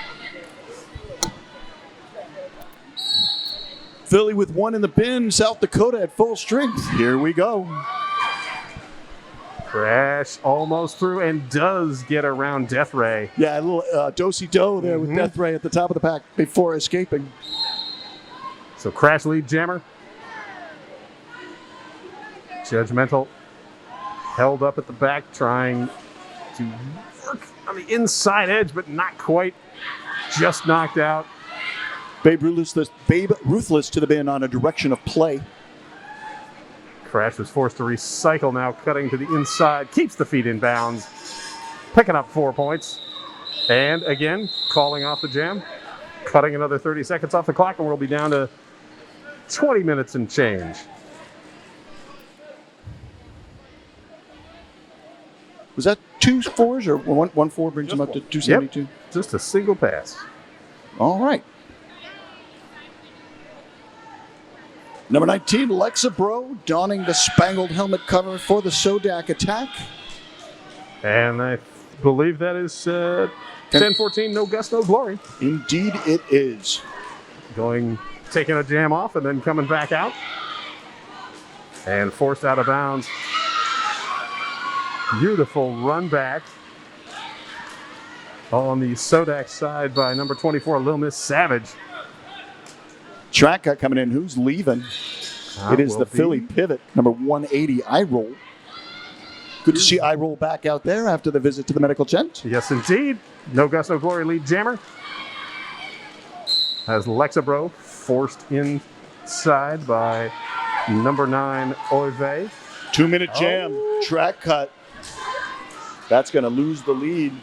Philly with 1 in the bin. South Dakota at full strength. Here we go. Crash almost through and does get around Death Ray. Yeah, a little do-si-do there with Death Ray at the top of the pack before escaping. So Crash lead jammer. Judgmental held up at the back, trying to work on the inside edge, but not quite. Just knocked out. Babe Ruthless to the bin on a direction of play. Crash was forced to recycle now, cutting to the inside. Keeps the feet in bounds. Picking up 4 points. And again, calling off the jam. Cutting another 30 seconds off the clock, and we'll be down to 20 minutes and change. Was that 2 4s or 1 4 brings them up to 272? Yep, just a single pass. All right. Number 19, Lexapro, donning the spangled helmet cover for the Sodak attack. And I believe that is 10-14, no Gus, no glory. Indeed it is. Taking a jam off and then coming back out. And forced out of bounds. Beautiful run back on the Sodak side by number 24, Lil Miss Savage. Track cut coming in. Who's leaving? It is the Philly pivot, number 180, I-Roll. Good to see I-Roll back out there after the visit to the medical tent. Yes, indeed. No Gus, no glory lead jammer. As Lexapro forced inside by number 9, Oive. 2-minute jam. Track cut. That's going to lose the lead.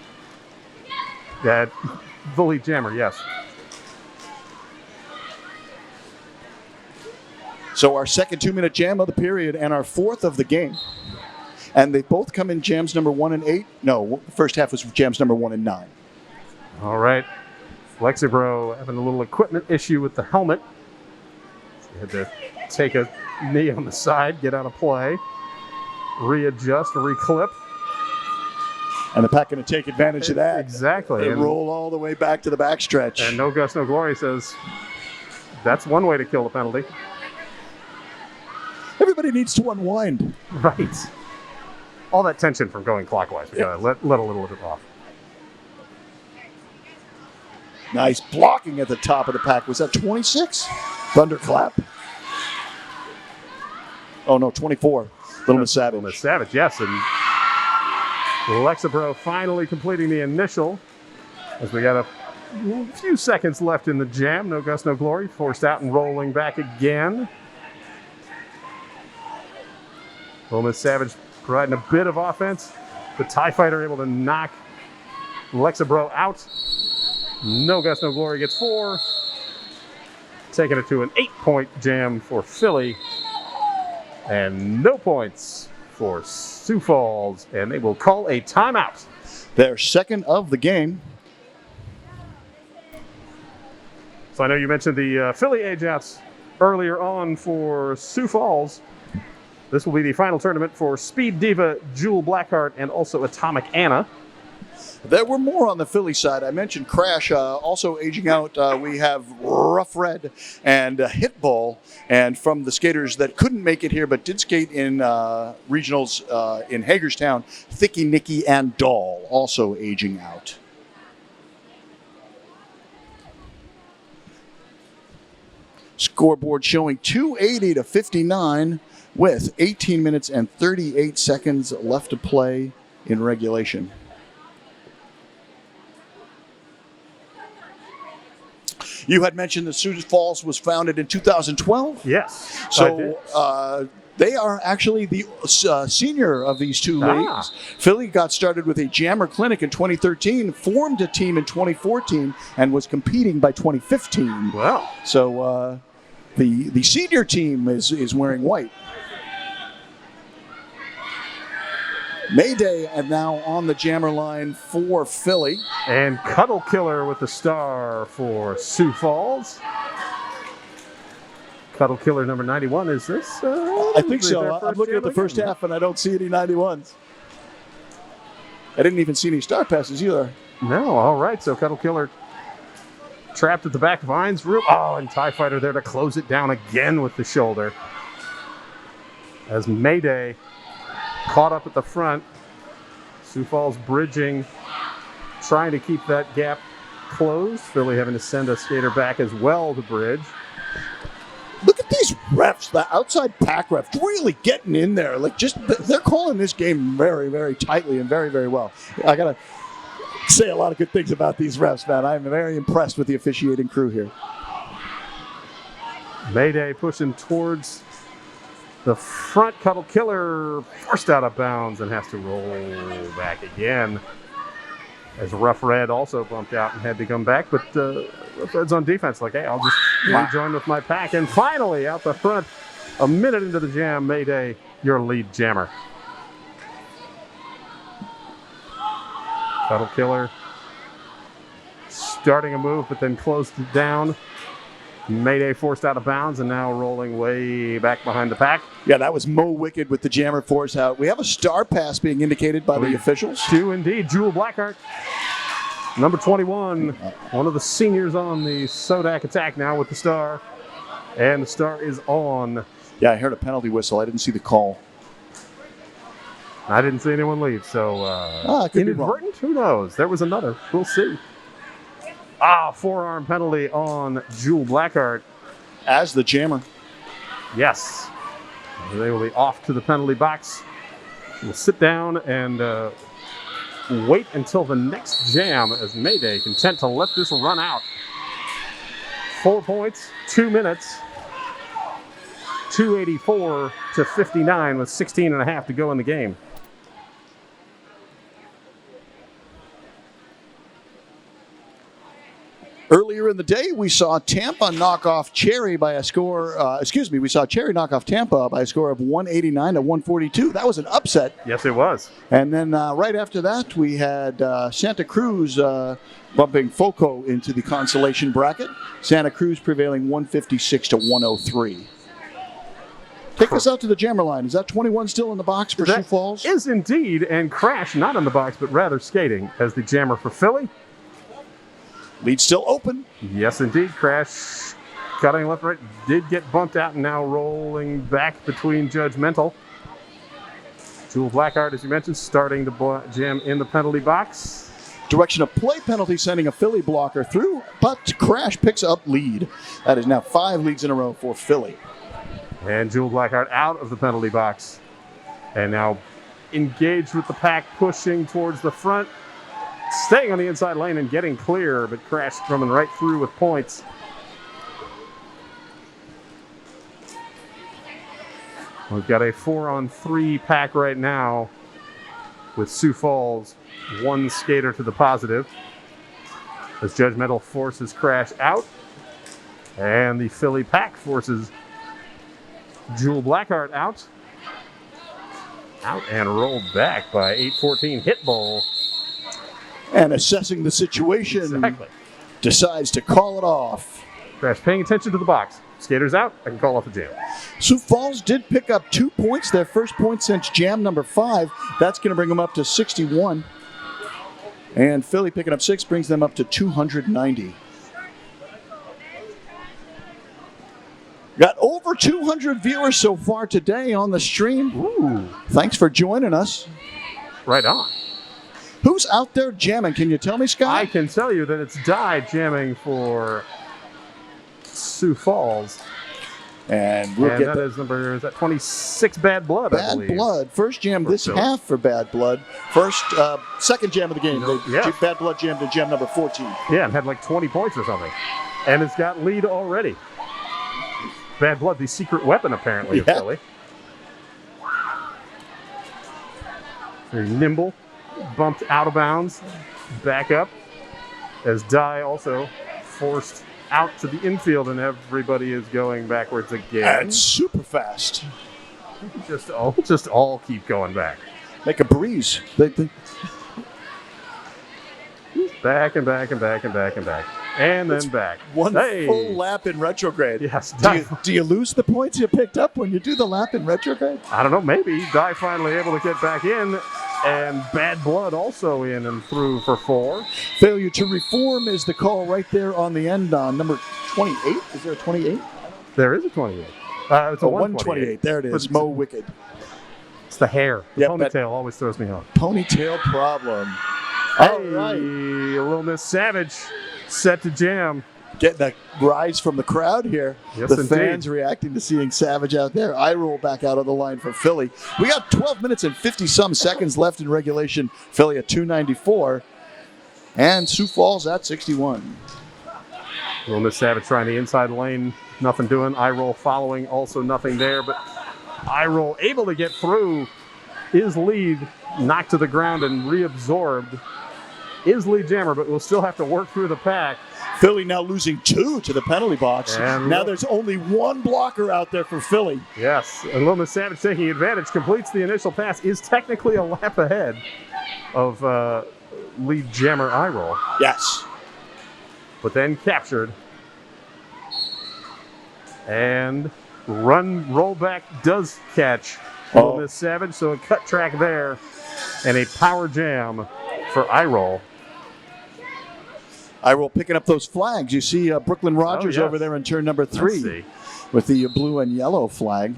That the lead jammer, yes. So our second 2-minute jam of the period and our fourth of the game. And they both come in jams number 1 and 8. No, the first half was jams number 1 and 9. All right. Lexibro having a little equipment issue with the helmet. He had to take a knee on the side, get out of play, readjust, reclip. And the pack going to take advantage of that. Exactly. And roll all the way back to the backstretch. And No Gus, No Glory says that's one way to kill the penalty. Everybody needs to unwind. Right. All that tension from going clockwise. We gotta let a little of it off. Nice blocking at the top of the pack. Was that 26? Thunderclap. Oh, no, 24. Little Miss Savage. Little Miss Savage, yes. And Lexibro finally completing the initial as we got a few seconds left in the jam. No Gus, No Glory. Forced out and rolling back again. Little Miss Savage providing a bit of offense. The TIE Fighter able to knock Lexibro out. No Gus, No Glory gets 4. Taking it to an 8-point jam for Philly. And no points for Sioux Falls. And they will call a timeout. Their second of the game. So I know you mentioned the Philly age-outs earlier on for Sioux Falls. This will be the final tournament for Speed Diva, Jewel Blackheart, and also Atomic Anna. There were more on the Philly side. I mentioned Crash also aging out. We have Rough Red and Hitball. And from the skaters that couldn't make it here but did skate in regionals in Hagerstown, Thicky, Nicky, and Doll also aging out. Scoreboard showing 280 to 59 with 18 minutes and 38 seconds left to play in regulation. You had mentioned that Sioux Falls was founded in 2012? Yes. So they are actually the senior of these two leagues. Philly got started with a jammer clinic in 2013, formed a team in 2014, and was competing by 2015. Wow. So the senior team is wearing white. Mayday and now on the jammer line for Philly. And Cuddle Killer with the star for Sioux Falls. Cuddle Killer number 91, is this? I think so. I'm looking at the first half and I don't see any 91s. I didn't even see any star passes either. No, all right. So Cuddle Killer trapped at the back of Vines. And TIE Fighter there to close it down again with the shoulder. As Mayday caught up at the front. Sioux Falls bridging, trying to keep that gap closed. Philly having to send a skater back as well to bridge. Look at these refs, the outside pack refs, really getting in there. They're calling this game very, very tightly and very, very well. I got to say a lot of good things about these refs, man. I'm very impressed with the officiating crew here. Mayday pushing towards the front. Cuddle Killer forced out of bounds and has to roll back again. As Rough Red also bumped out and had to come back. But Rough Red's on defense, like, hey, I'll just rejoin with my pack. And finally, out the front, a minute into the jam, Mayday, your lead jammer. Cuddle Killer starting a move, but then closed it down. Mayday forced out of bounds and now rolling way back behind the pack. Yeah, that was Mo Wicked with the jammer force out. We have a star pass being indicated by the officials. 2 indeed. Jewel Blackheart, number 21, one of the seniors on the Sodak attack now with the star. And the star is on. Yeah, I heard a penalty whistle. I didn't see the call. I didn't see anyone leave, so inadvertent? Who knows? There was another. We'll see. Forearm penalty on Jewel Blackheart. As the jammer. Yes. They will be off to the penalty box. We'll sit down and wait until the next jam as Mayday content to let this run out. 4 points, 2 minutes. 284 to 59 with 16 and a half to go in the game. Earlier in the day, we saw Tampa knock off Cherry by a score. We saw Cherry knock off Tampa by a score of 189 to 142. That was an upset. Yes, it was. And then right after that, we had Santa Cruz bumping Foco into the consolation bracket. Santa Cruz prevailing 156 to 103. Take us out to the jammer line. Is that 21 still in the box for Sioux Falls? Is indeed, and Crash not in the box, but rather skating as the jammer for Philly. Lead still open. Yes, indeed. Crash cutting left, right. Did get bumped out and now rolling back between Judgmental. Jewel Blackheart, as you mentioned, starting the jam in the penalty box. Direction of play penalty sending a Philly blocker through, but Crash picks up lead. That is now 5 leads in a row for Philly. And Jewel Blackheart out of the penalty box. And now engaged with the pack, pushing towards the front. Staying on the inside lane and getting clear, but Crash coming right through with points. We've got a 4-on-3 pack right now with Sioux Falls, 1 skater to the positive. As Judgmental forces Crash out, and the Philly pack forces Jewel Blackheart out. Out and rolled back by 8-14 hit ball. And assessing the situation, decides to call it off. Crash paying attention to the box. Skaters out, I can call off the jam. Sioux Falls did pick up 2 points, their first point since jam number 5. That's going to bring them up to 61. And Philly picking up 6 brings them up to 290. Got over 200 viewers so far today on the stream. Ooh. Thanks for joining us. Right on. Who's out there jamming? Can you tell me, Scott? I can tell you that it's Dye jamming for Sioux Falls. And we'll get that is number 26, Bad Blood, I believe. Bad Blood. First jam this half for Bad Blood. Second jam of the game. Bad Blood jammed in jam number 14. Yeah, and had like 20 points or something. And it's got lead already. Bad Blood, the secret weapon, apparently, of Philly. Very nimble. Bumped out of bounds. Back up. As Dye also forced out to the infield, and everybody is going backwards again. That's super fast. Just all keep going back. Make a breeze. Back and back and back and back and back. And then back. One full lap in retrograde. Yes. Do you lose the points you picked up when you do the lap in retrograde? I don't know. Maybe. Dye finally able to get back in. And Bad Blood also in and through for 4. Failure to reform is the call right there on the end on number 28. Is there a 28? There is a 28. It's a 128. There it is. Mo Wicked. It's the hair. The ponytail always throws me off. Ponytail problem. Hey, all right. Little Miss Savage set to jam. Getting a rise from the crowd here. Yes, the indeed. Fans reacting to seeing Savage out there. I roll back out of the line for Philly. We got 12 minutes and 50-some seconds left in regulation. Philly at 294. And Sioux Falls at 61. Little Miss Savage trying the inside lane. Nothing doing. I roll following. Also nothing there. But I roll able to get through. Is lead knocked to the ground and reabsorbed. Is lead jammer, but we'll still have to work through the pack. Philly now losing 2 to the penalty box. And now there's only 1 blocker out there for Philly. Yes, and Little Miss Savage taking advantage, completes the initial pass, is technically a lap ahead of lead jammer I roll. Yes. But then captured. And rollback does catch Little Miss Savage, so a cut track there and a power jam for I roll. I roll picking up those flags. You see Brooklyn Rogers over there in turn number 3 with the blue and yellow flag.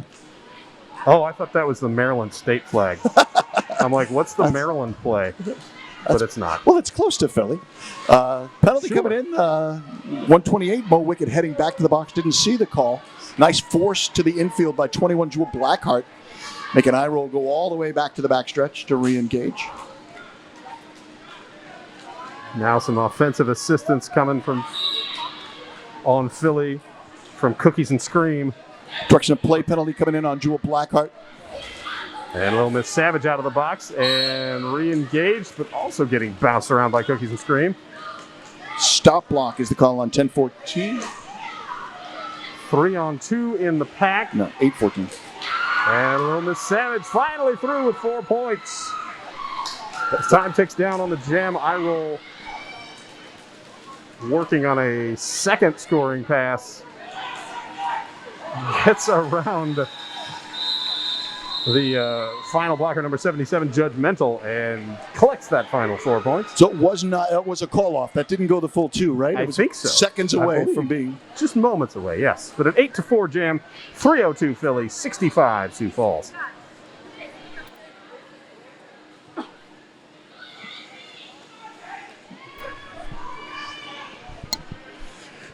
Oh, I thought that was the Maryland state flag. I'm like, what's the Maryland play? But it's not. Well, it's close to Philly. Penalty coming in, 128. Mo Wicked heading back to the box. Didn't see the call. Nice force to the infield by 21 Jewel Blackheart. Making I roll go all the way back to the backstretch to re-engage. Now some offensive assistance coming from on Philly from Cookies and Scream. Direction of play penalty coming in on Jewel Blackheart. And Little Miss Savage out of the box and re-engaged, but also getting bounced around by Cookies and Scream. Stop block is the call on 10-14. 3-on-2 in the pack. No, 8-14. And Little Miss Savage finally through with 4 points. As time ticks down on the jam, I roll. Working on a second scoring pass. Gets around the final blocker, number 77, Judgmental, and collects that final 4 points. So it was a call-off. That didn't go the full 2, right? I think so. Seconds away from being... Just moments away, yes. But an 8-4 jam, 302 Philly, 65 Sioux Falls.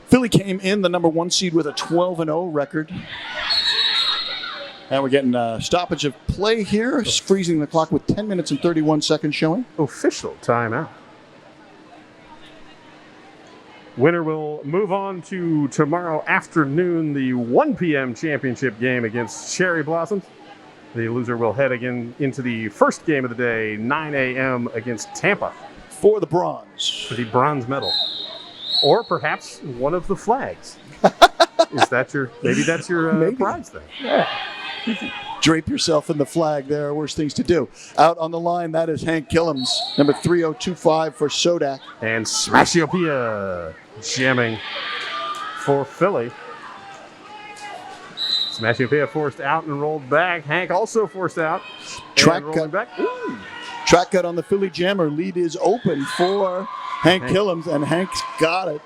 Philly came in the number 1 seed with a 12-0 record. And we're getting a stoppage of play here, freezing the clock with 10 minutes and 31 seconds showing. Official timeout. Winner will move on to tomorrow afternoon, the 1 p.m. championship game against Cherry Blossoms. The loser will head again into the first game of the day, 9 a.m. against Tampa. For the bronze. For the bronze medal. Or perhaps one of the flags. Maybe that's your prize thing. Yeah. Drape yourself in the flag. There are worse things to do. Out on the line, that is Hank Killams, number 3025 for Sodak. And Smashiopia jamming for Philly. Smashiopia forced out and rolled back. Hank also forced out. Track cut. Back. Track cut on the Philly jammer. Lead is open for Hank Killams, and Hank's got it.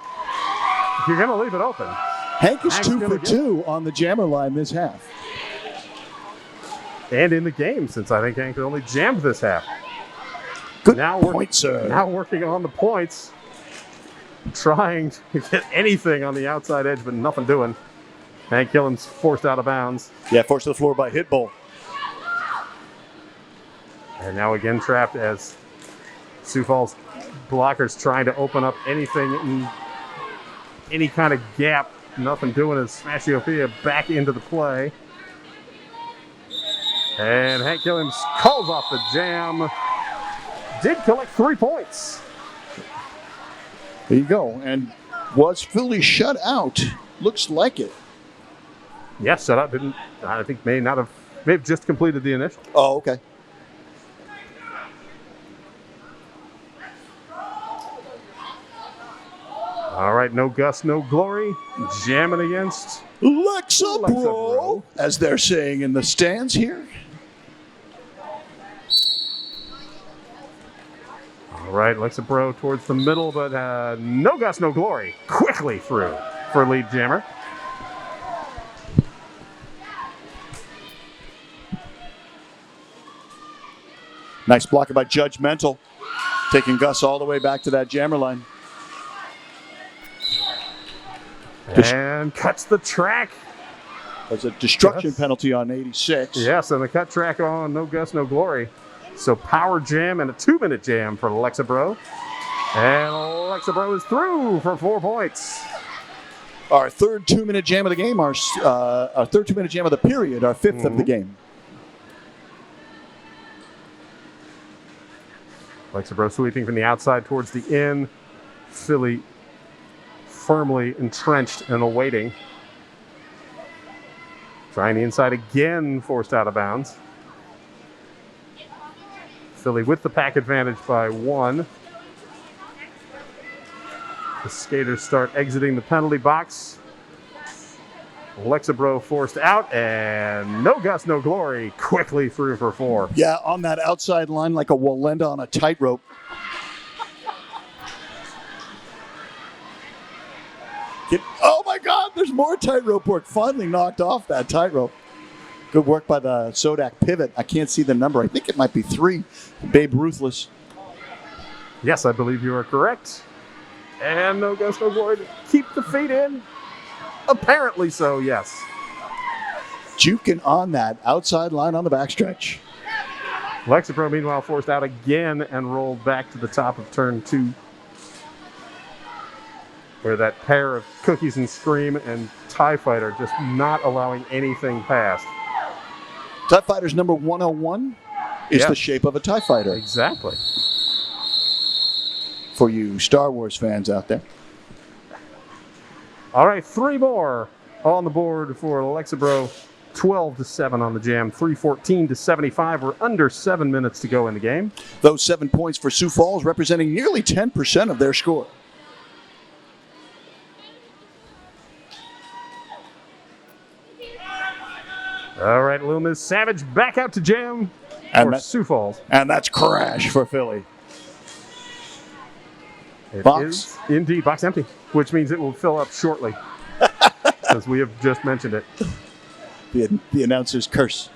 You're going to leave it open. Hank is Hank's 2 for 2 on the jammer line this half. And in the game, since I think Hank only jammed this half. Good point, sir. Now working on the points. Trying to get anything on the outside edge, but nothing doing. Hank Killams forced out of bounds. Yeah, forced to the floor by Hitbull. And now again trapped as Sioux Falls blockers trying to open up anything in any kind of gap. Nothing doing as Smashiopia back into the play. And Hank Killams calls off the jam. Did collect 3 points. There you go. And was Philly shut out? Looks like it. Yes, shut out. I think may have just completed the initial. Oh, okay. All right, no Gus, no Glory. Jamming against Lexapro, as they're saying in the stands here. All right, Lexapro towards the middle, but no Gus, no Glory. Quickly through for lead jammer. Nice blocker by Judgmental, taking Gus all the way back to that jammer line. And cuts the track. There's a destruction penalty on 86. Yes, and the cut track on no Gus, no Glory. So power jam and a 2-minute jam for Lexapro. And Lexapro is through for 4 points. Our third 2-minute jam of the game, our third 2-minute jam of the period, our 5th of the game. Lexapro sweeping from the outside towards the in. Philly firmly entrenched and awaiting. Trying the inside again, forced out of bounds. Philly with the pack advantage by 1. The skaters start exiting the penalty box. Lexapro forced out, and no Gus, no Glory, quickly through for 4. Yeah, on that outside line like a Walenda on a tightrope. Oh my God, there's more tightrope work. Finally knocked off that tightrope. Good work by the Sodak pivot. I can't see the number. I think it might be 3. Babe Ruthless. Yes, I believe you are correct. And no Gus, no Glory to keep the feet in. Apparently so, yes. Juking on that outside line on the backstretch. Lexapro, meanwhile, forced out again and rolled back to the top of turn 2. where that pair of Cookies and Scream and TIE Fighter just not allowing anything past. TIE Fighter's number 101 is Yeah. the shape of a TIE Fighter. Exactly. For you Star Wars fans out there. All right, 3 more on the board for Lexabro. 12-7 on the jam. 314-75. We're under 7 minutes to go in the game. Those 7 points for Sioux Falls representing nearly 10% of their score. All right, Little Miss Savage back out to jam And for that- Sioux Falls. And that's Crash for Philly. It Box. is indeed box empty, which means it will fill up shortly, as we have just mentioned it. The announcer's curse.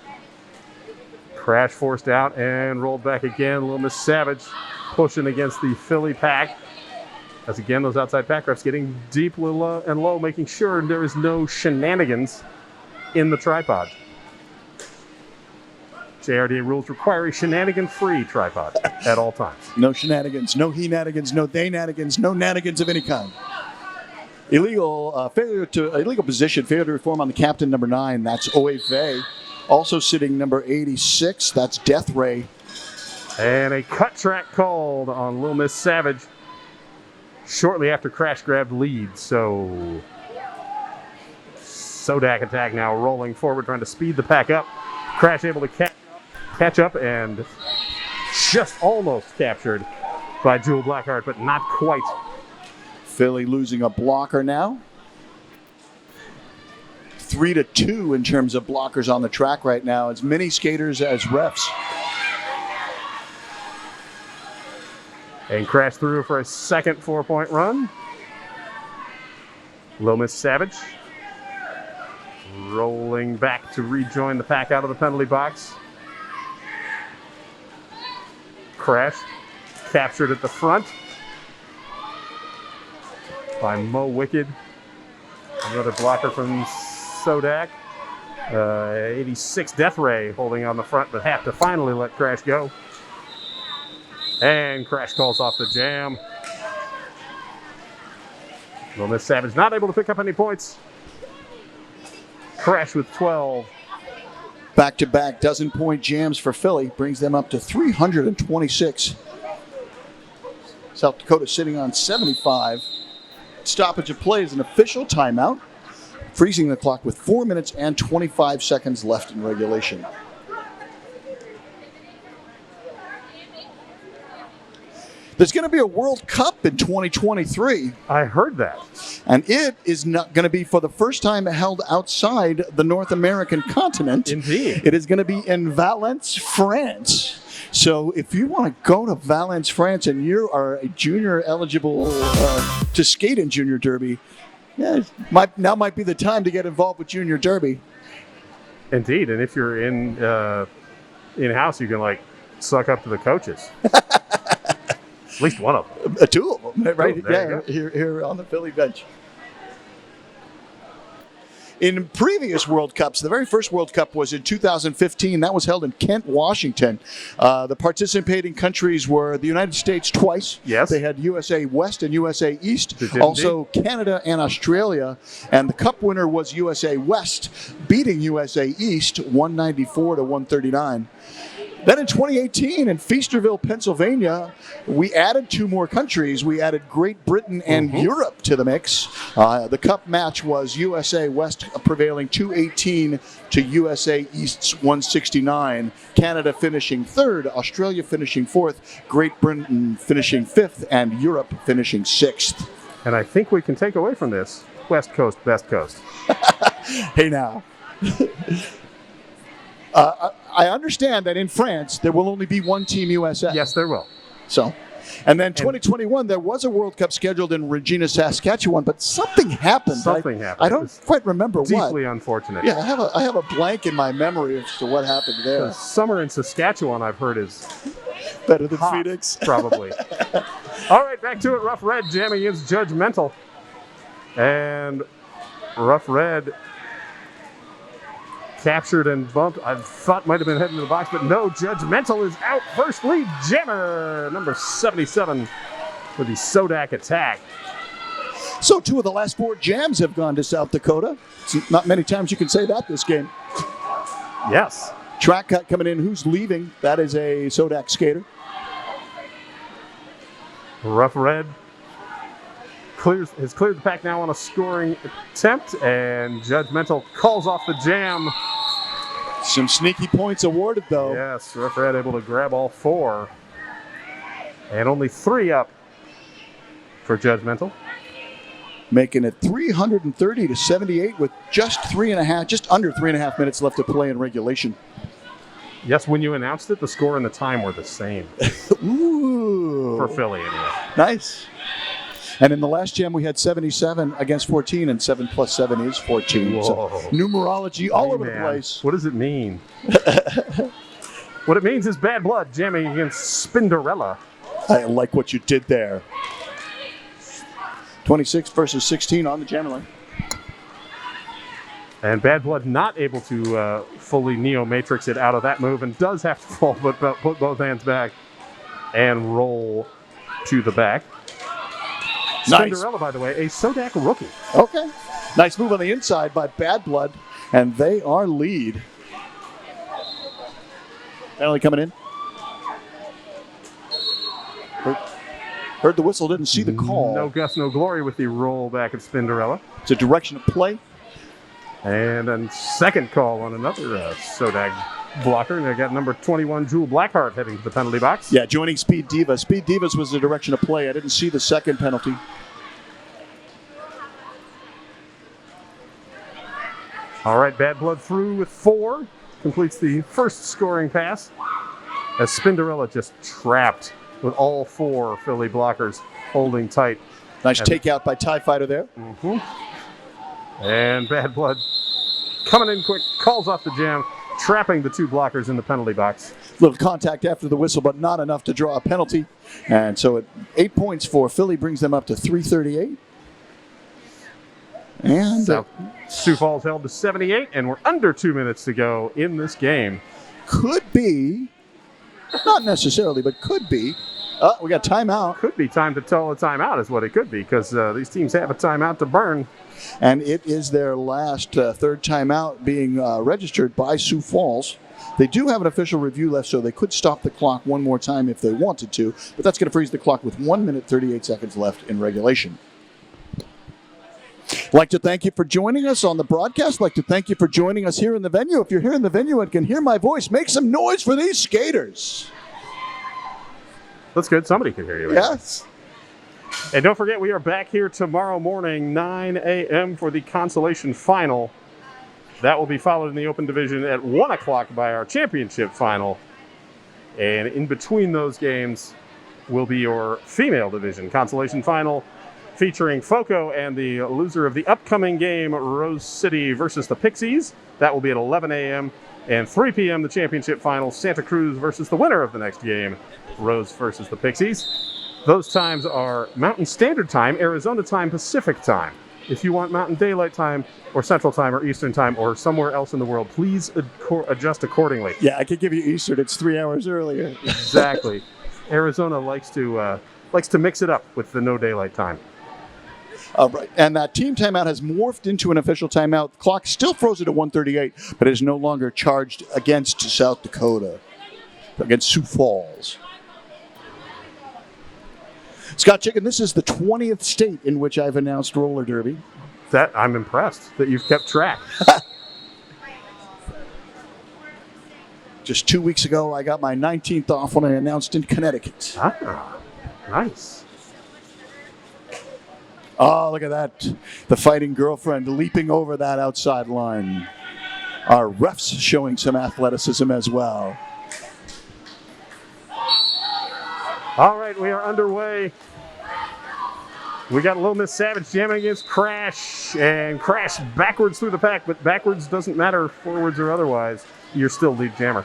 Crash forced out and rolled back again. Little Miss Savage pushing against the Philly pack. As again, those outside pack refs getting deep and low, making sure there is no shenanigans in the tripod. JRDA rules require a shenanigan-free tripod at all times. No shenanigans, no he-nanigans, no they-nanigans, no nanigans of any kind. Illegal position, failure to reform on the captain, number 9. That's Oeve. Also sitting number 86. That's Death Ray. And a cut track called on Little Miss Savage shortly after Crash grabbed lead. So Sodak attack now rolling forward, trying to speed the pack up. Crash able to catch up and just almost captured by Jewel Blackheart, but not quite. Philly losing a blocker now. 3-2 in terms of blockers on the track right now. As many skaters as refs. And Crash through for a second 4-point run. Little Miss Savage rolling back to rejoin the pack out of the penalty box. Crash captured at the front by Mo Wicked. Another blocker from Sodak. 86 Death Ray holding on the front, but have to finally let Crash go. And Crash calls off the jam. Little Miss Savage not able to pick up any points. Crash with 12. Back-to-back dozen-point jams for Philly brings them up to 326. South Dakota sitting on 75. Stoppage of play is an official timeout, freezing the clock with 4 minutes and 25 seconds left in regulation. There's going to be a World Cup in 2023. I heard that. And it is not going to be for the first time held outside the North American continent. Indeed. It is going to be in Valence, France. So if you want to go to Valence, France, and you are a junior eligible to skate in Junior Derby, yeah, now might be the time to get involved with Junior Derby. Indeed. And if you're in-house, you can, suck up to the coaches. At least one of them. 2 of them, right? Oh, there you go. Here on the Philly bench. In previous World Cups, the very first World Cup was in 2015. That was held in Kent, Washington. The participating countries were the United States twice. Yes. They had USA West and USA East. They did Also Canada and Australia. And the Cup winner was USA West, beating USA East 194 to 139. Then in 2018 in Feasterville, Pennsylvania, we added 2 more countries. We added Great Britain and Europe to the mix. The cup match was USA West prevailing 218 to USA East's 169. Canada finishing 3rd, Australia finishing 4th, Great Britain finishing 5th, and Europe finishing 6th. And I think we can take away from this, West Coast, best coast. Hey now. I understand that in France, there will only be one Team USA. Yes, there will. So, and then 2021, there was a World Cup scheduled in Regina, Saskatchewan, but something happened. Something happened. I It don't was quite remember what. Deeply unfortunate. Yeah, I have a blank in my memory as to what happened there. The summer in Saskatchewan, I've heard, is Better than hot, Phoenix. probably. All right, back to it. Rough Red jamming against Judgmental. And Rough Red captured and bumped. I thought might have been heading to the box, but no. Judgmental is out. First lead jammer, number 77 with the Sodak attack. So 2 of the last 4 jams have gone to South Dakota. It's not many times you can say that this game. Yes. Track cut coming in. Who's leaving? That is a Sodak skater. Rough Red has cleared the pack now on a scoring attempt, and Judgmental calls off the jam. Some sneaky points awarded, though. Yes, Rough Red able to grab all 4. And only 3 up for Judgmental. Making it 330 to 78 with just under 3.5 minutes left to play in regulation. Yes, when you announced it, the score and the time were the same. Ooh. For Philly, anyway. Nice. And in the last jam, we had 77 against 14, and 7 plus 7 is 14. Whoa. So numerology all over the Man, place. What does it mean? What it means is Bad Blood jamming against Spinderella. I like what you did there. 26 versus 16 on the jammer line. And Bad Blood not able to fully Neo-Matrix it out of that move, and does have to fall, but put both hands back and roll to the back. Nice. Spinderella, by the way, a Sodak rookie. Okay. Nice move on the inside by Bad Blood, and they are lead. Penalty coming in. Heard the whistle, didn't see the call. No guts, no glory with the roll back at Spinderella. It's a direction of play. And then second call on another Sodak blocker. And I got number 21, Jewel Blackheart, heading to the penalty box. Yeah, joining Speed Diva. Speed Divas was the direction of play. I didn't see the second penalty. All right, Bad Blood through with 4. Completes the first scoring pass. As Spinderella just trapped with all 4 Philly blockers holding tight. Nice takeout by TIE Fighter there. And Bad Blood coming in quick, calls off the jam, trapping the 2 blockers in the penalty box. Little contact after the whistle, but not enough to draw a penalty. And so at 8 points for Philly brings them up to 338. And Sioux Falls held to 78, and we're under 2 minutes to go in this game. could be, not necessarily, but could be. We got timeout. Could be time to tell a timeout is what it could be, because these teams have a timeout to burn. And it is their last third timeout being registered by Sioux Falls. They do have an official review left, so they could stop the clock one more time if they wanted to, but that's going to freeze the clock with 1 minute, 38 seconds left in regulation. I'd like to thank you for joining us on the broadcast. I'd like to thank you for joining us here in the venue. If you're here in the venue and can hear my voice, make some noise for these skaters. That's good. Somebody can hear you. Yes. And don't forget, we are back here tomorrow morning, 9 a.m. for the consolation final. That will be followed in the open division at 1 o'clock by our championship final. And in between those games will be your female division consolation final, featuring FOCO and the loser of the upcoming game, Rose City versus the Pixies. That will be at 11 a.m. And 3 p.m. the championship final, Santa Cruz versus the winner of the next game, Rose versus the Pixies. Those times are Mountain Standard Time, Arizona Time, Pacific Time. If you want Mountain Daylight Time or Central Time or Eastern Time or somewhere else in the world, please adjust accordingly. Yeah, I could give you Eastern. It's 3 hours earlier. Exactly. Arizona likes to mix it up with the no daylight time. Right. And that team timeout has morphed into an official timeout. The clock still frozen at 1:38, but it is no longer charged against South Dakota, against Sioux Falls. Scott Chicken, this is the 20th state in which I've announced roller derby. That I'm impressed that you've kept track. Just 2 weeks ago, I got my 19th off when I announced in Connecticut. Ah, nice. Oh, look at that. The fighting girlfriend leaping over that outside line. Our refs showing some athleticism as well. All right, we are underway. We got Little Miss Savage jamming against Crash, and Crash backwards through the pack, but backwards doesn't matter, forwards or otherwise. You're still lead jammer.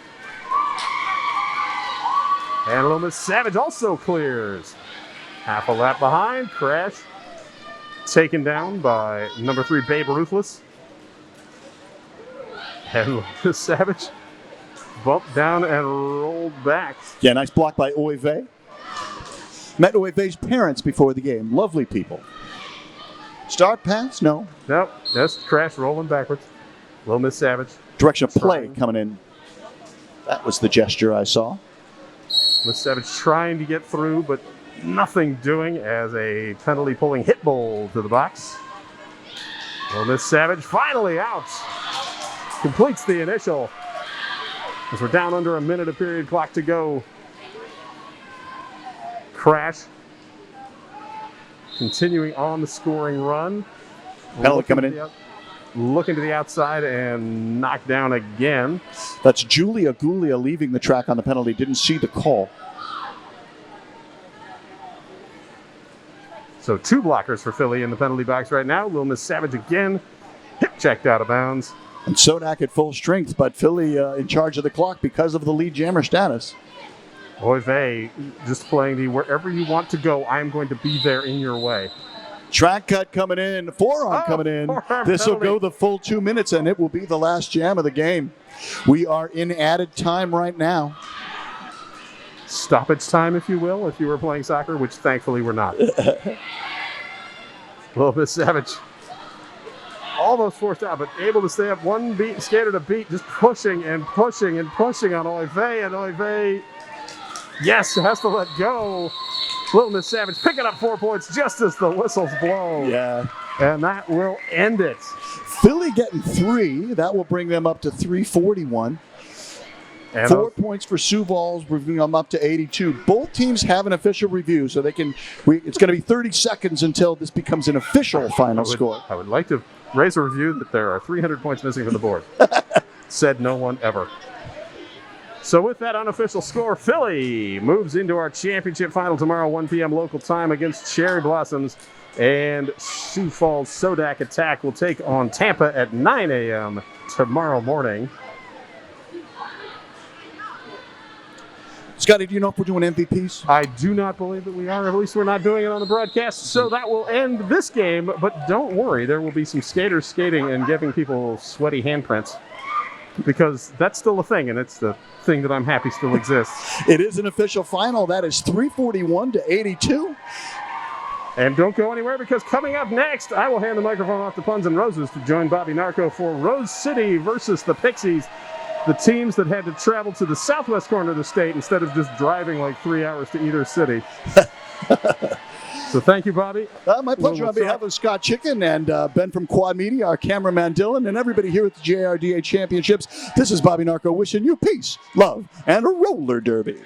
And Little Miss Savage also clears. Half a lap behind, Crash taken down by number 3, Babe Ruthless. And Little Miss Savage bumped down and rolled back. Yeah, nice block by Oive. Met Oive's parents before the game. Lovely people. Start pass? No. Nope, just Crash rolling backwards. Little Miss Savage. Direction of play coming in. That was the gesture I saw. Miss Savage trying to get through, but nothing doing as a penalty pulling hit bowl to the box. Little Miss Savage finally out. Completes the initial. As we're down under a minute of period clock to go. Crash continuing on the scoring run. Penalty coming in. Looking to the outside and knocked down again. That's Julia Gulia leaving the track on the penalty. Didn't see the call. So 2 blockers for Philly in the penalty box right now. Little Miss Savage again. Hip checked out of bounds. And Sodak at full strength, but Philly in charge of the clock because of the lead jammer status. Oive just playing the wherever you want to go, I'm going to be there in your way. Track cut coming in, forearm coming in. This will go the full 2 minutes, and it will be the last jam of the game. We are in added time right now. Stoppage time, if you will, if you were playing soccer, which thankfully we're not. Little Miss Savage almost forced out, but able to stay up one beat, skater to beat, just pushing and pushing and pushing on Oive, and Oive, yes, has to let go. Little Miss Savage picking up 4 points just as the whistles blow. Yeah. And that will end it. Philly getting 3. That will bring them up to 341. And 4 points for Sioux Vols, bringing them up to 82. Both teams have an official review, so they can. It's going to be 30 seconds until this becomes an official final score. I would like to raise a review that there are 300 points missing from the board. Said no one ever. So with that unofficial score, Philly moves into our championship final tomorrow, 1 p.m. local time against Cherry Blossoms. And Sioux Falls Sodak Attack will take on Tampa at 9 a.m. tomorrow morning. Scotty, do you know if we're doing MVPs? I do not believe that we are. At least we're not doing it on the broadcast. So that will end this game. But don't worry, there will be some skaters skating and giving people sweaty handprints. Because that's still a thing, and it's the thing that I'm happy still exists. It is an official final. That is 341 to 82. And don't go anywhere, because coming up next, I will hand the microphone off to Puns and Roses to join Bobby Narco for Rose City versus the Pixies, the teams that had to travel to the southwest corner of the state instead of just driving like 3 hours to either city. So thank you, Bobby. My pleasure. On behalf of Scott Chicken and Ben from Quad Media, our cameraman Dylan, and everybody here at the JRDA Championships, this is Bobby Narco wishing you peace, love, and a roller derby.